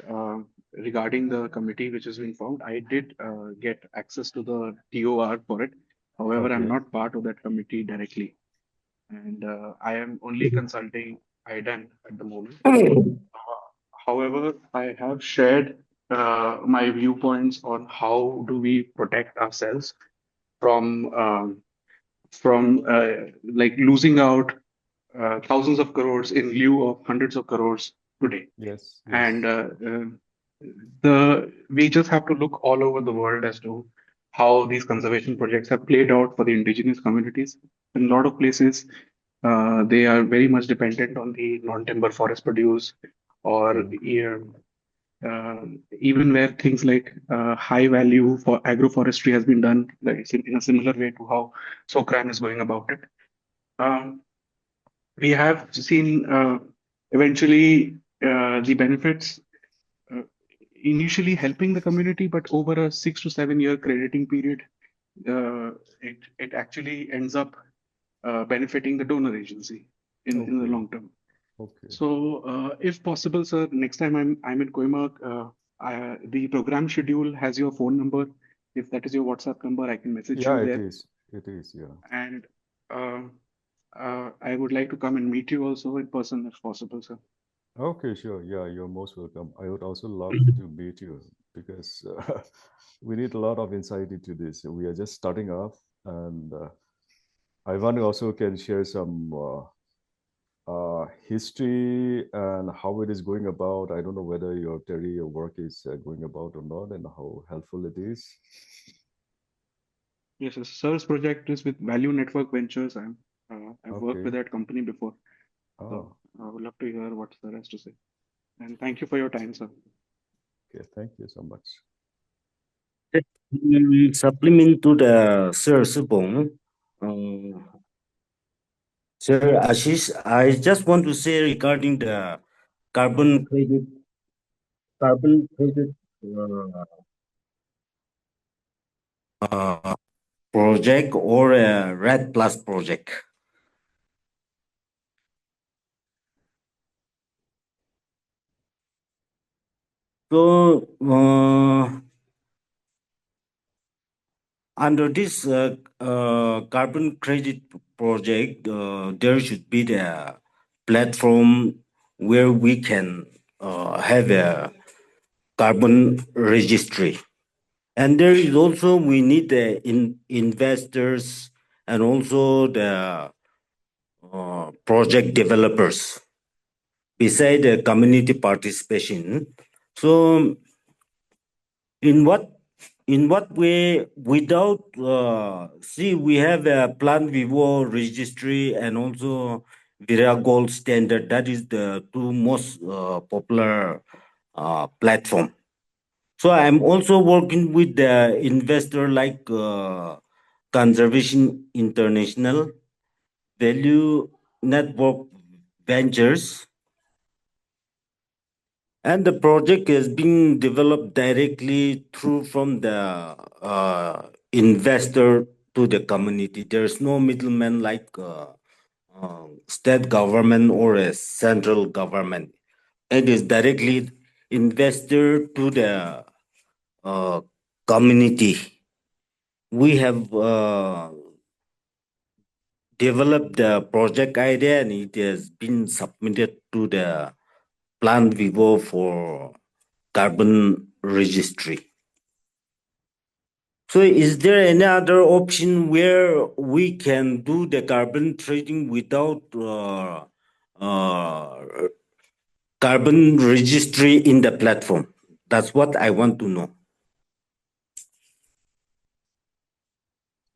regarding the committee which has been formed, I did get access to the TOR for it. However, I'm
Okay.
not part of that committee directly. And I am only consulting IDAN at the moment. However, I have shared my viewpoints on how do we protect ourselves from like losing out thousands of crores in lieu of hundreds of crores today.
Yes.
And we just have to look all over the world as to how these conservation projects have played out for the indigenous communities. In a lot of places, they are very much dependent on the non-timber forest produce, or even where things like high value for agroforestry has been done, like in a similar way to how Sokran is going about it. We have seen eventually the benefits initially helping the community, but over a 6 to 7 year crediting period, it actually ends up benefiting the donor agency in the long term.
Okay.
So, if possible, sir, next time I'm in Koimak, the program schedule has your phone number. If that is your WhatsApp number, I can message you there.
It is, yeah.
And I would like to come and meet you also in person if possible, sir.
Okay, sure. Yeah, you're most welcome. I would also love to meet you because we need a lot of insight into this. We are just starting off, and Ivan also can share some history and how it is going about. I don't know whether your work is going about or not, and how helpful it is.
Yes, sir's project is with Value Network Ventures. I've worked with that company before. So I would love to hear what sir has to say. And thank you for your time, sir.
Okay, thank you so much.
Supplement to the Sir Supong, Sir Ashish, I just want to say regarding the carbon credit project or a Red Plus project. So under this carbon credit project, there should be the platform where we can have a carbon registry. And there is also, we need the investors and also the project developers beside the community participation. So in what way, without see, we have a Plan Vivo registry and also Vira Gold standard. That is the two most popular platform. So I'm also working with the investor like Conservation International, Value Network Ventures, and the project is being developed directly through from the investor to the community. There's no middleman like state government or a central government. It is directly investor to the community. We have developed the project idea and it has been submitted to the Plan Vivo for carbon registry. So is there any other option where we can do the carbon trading without carbon registry in the platform? That's what I want to know.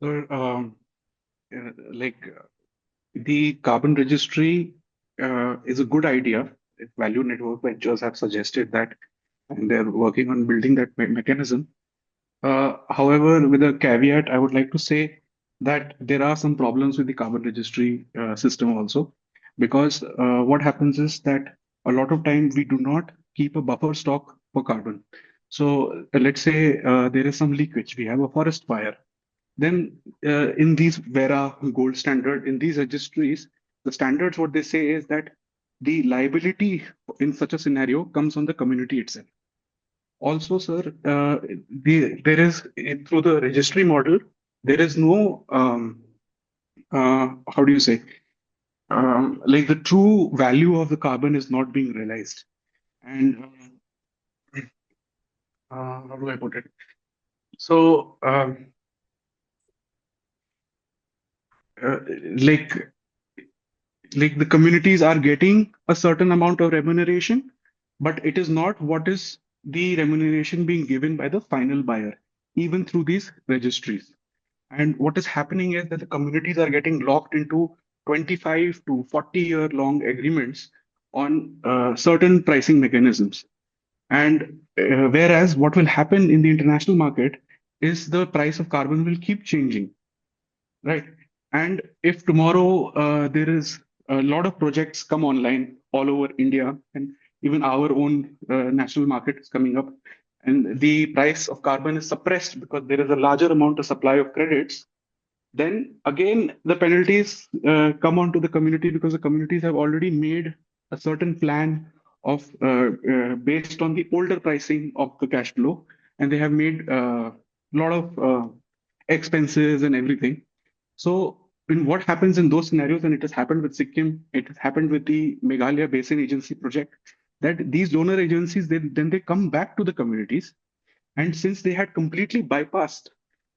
So, like the carbon registry is a good idea. Value Network Ventures have suggested that, and they're working on building that mechanism. However, with a caveat, I would like to say that there are some problems with the carbon registry system also, because what happens is that a lot of time we do not keep a buffer stock for carbon. So let's say there is some leakage, we have a forest fire. Then in these Vera gold standard, in these registries, the standards, what they say is that the liability in such a scenario comes on the community itself. Also, sir, there is through the registry model, there is no how do you say, like the true value of the carbon is not being realized. And how do I put it? So, uh, like like the communities are getting a certain amount of remuneration, but it is not what is the remuneration being given by the final buyer, even through these registries. And what is happening is that the communities are getting locked into 25 to 40-year long agreements on certain pricing mechanisms. And whereas what will happen in the international market is the price of carbon will keep changing, right? And if tomorrow there is a lot of projects come online all over India, and even our own national market is coming up, and the price of carbon is suppressed because there is a larger amount of supply of credits, then again the penalties come onto the community because the communities have already made a certain plan of based on the older pricing of the cash flow, and they have made a lot of expenses and everything. So in what happens in those scenarios, and it has happened with Sikkim, it has happened with the Meghalaya Basin Agency project, that these donor agencies, then they come back to the communities, and since they had completely bypassed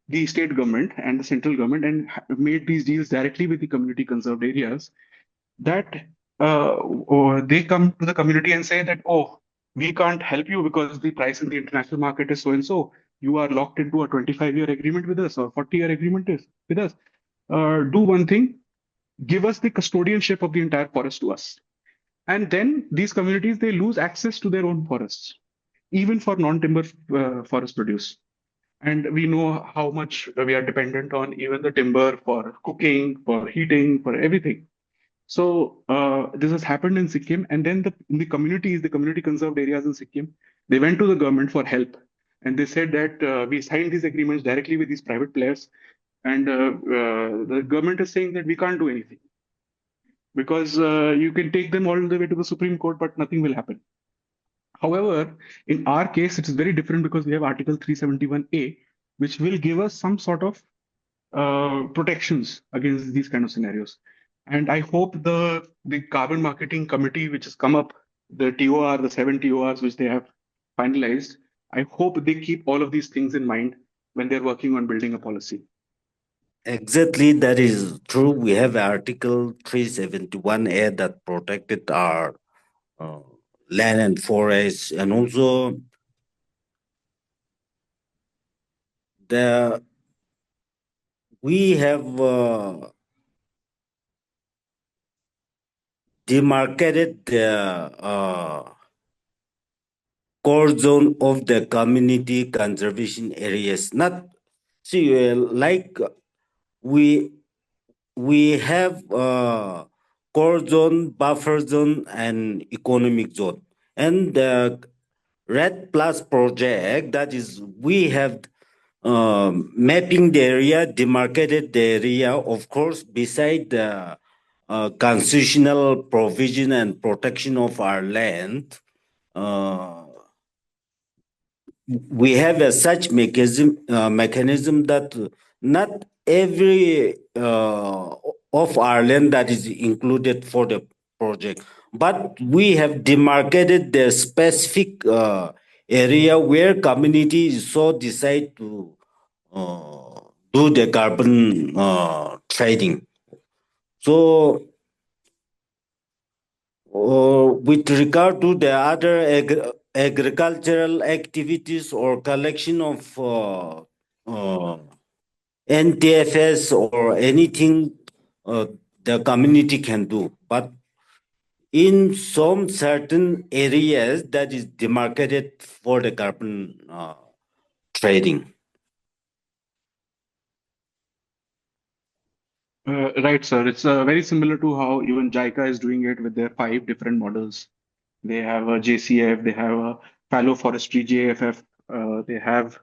the state government and the central government and made these deals directly with the community conserved areas, that or they come to the community and say that, oh, we can't help you because the price in the international market is so and so. You are locked into a 25-year agreement with us or 40-year agreement is with us. Do one thing, give us the custodianship of the entire forest to us. And then these communities, they lose access to their own forests, even for non-timber forest produce. And we know how much we are dependent on even the timber for cooking, for heating, for everything. So this has happened in Sikkim, and then the communities, the community conserved areas in Sikkim, they went to the government for help, And they said that we signed these agreements directly with these private players, and the government is saying that we can't do anything because you can take them all the way to the Supreme Court, but nothing will happen. However, in our case, it is very different because we have Article 371A, which will give us some sort of protections against these kind of scenarios. And I hope the carbon marketing committee, which has come up, the TOR, the 7 TORs which they have finalized, I hope they keep all of these things in mind when they're working on building a policy.
Exactly, that is true. We have Article 371A that protected our land and forests, and also we have demarcated the core zone of the community conservation areas. Not see like we have core zone, buffer zone, and economic zone, and the Red Plus project, that is, we have mapping the area, demarcated the area, of course, beside the constitutional provision and protection of our land. We have a such mechanism that not every of our land that is included for the project, but we have demarcated the specific area where communities so decide to do the carbon trading. So with regard to the other agricultural activities or collection of NTFS or anything the community can do, but in some certain areas that is demarcated for the carbon trading.
Right, sir. It's very similar to how even JICA is doing it with their 5 different models. They have a JCF, they have a fallow forestry JFF, they have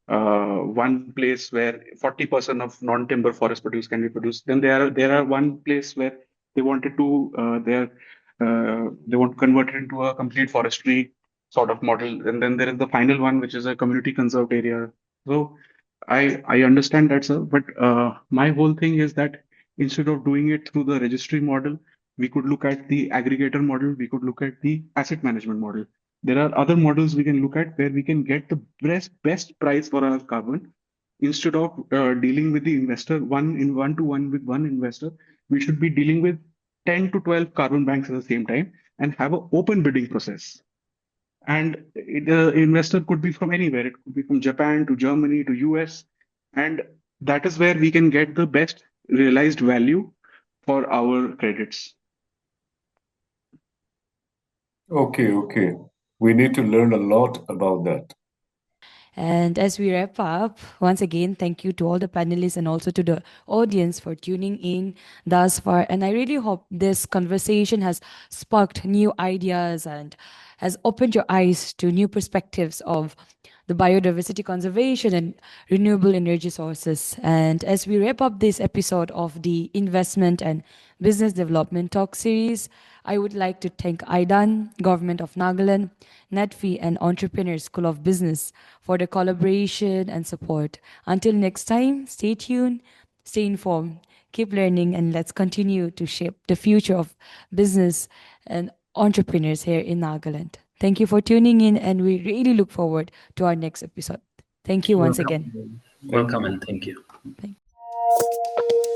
one place where 40% of non-timber forest produce can be produced. Then there are one place where they wanted to they want to convert it into a complete forestry sort of model. And then there is the final one, which is a community conserved area. So I understand that, sir. But my whole thing is that instead of doing it through the registry model, we could look at the aggregator model, we could look at the asset management model. There are other models we can look at where we can get the best price for our carbon. Instead of dealing with the investor one to one with one investor, we should be dealing with 10 to 12 carbon banks at the same time and have an open bidding process. And the investor could be from anywhere. It could be from Japan to Germany to US. And that is where we can get the best realized value for our credits.
Okay. We need to learn a lot about that.
And as we wrap up, once again, thank you to all the panelists and also to the audience for tuning in thus far. And I really hope this conversation has sparked new ideas and has opened your eyes to new perspectives of the biodiversity conservation and renewable energy sources. And as we wrap up this episode of the Investment and Business Development Talk series, I would like to thank IDAN, Government of Nagaland, NETFI, and Entrepreneur School of Business for the collaboration and support. Until next time, stay tuned, stay informed, keep learning, and let's continue to shape the future of business and entrepreneurs here in Nagaland. Thank you for tuning in, and we really look forward to our next episode. Thank you once again.
Welcome and thank you.
Thank you.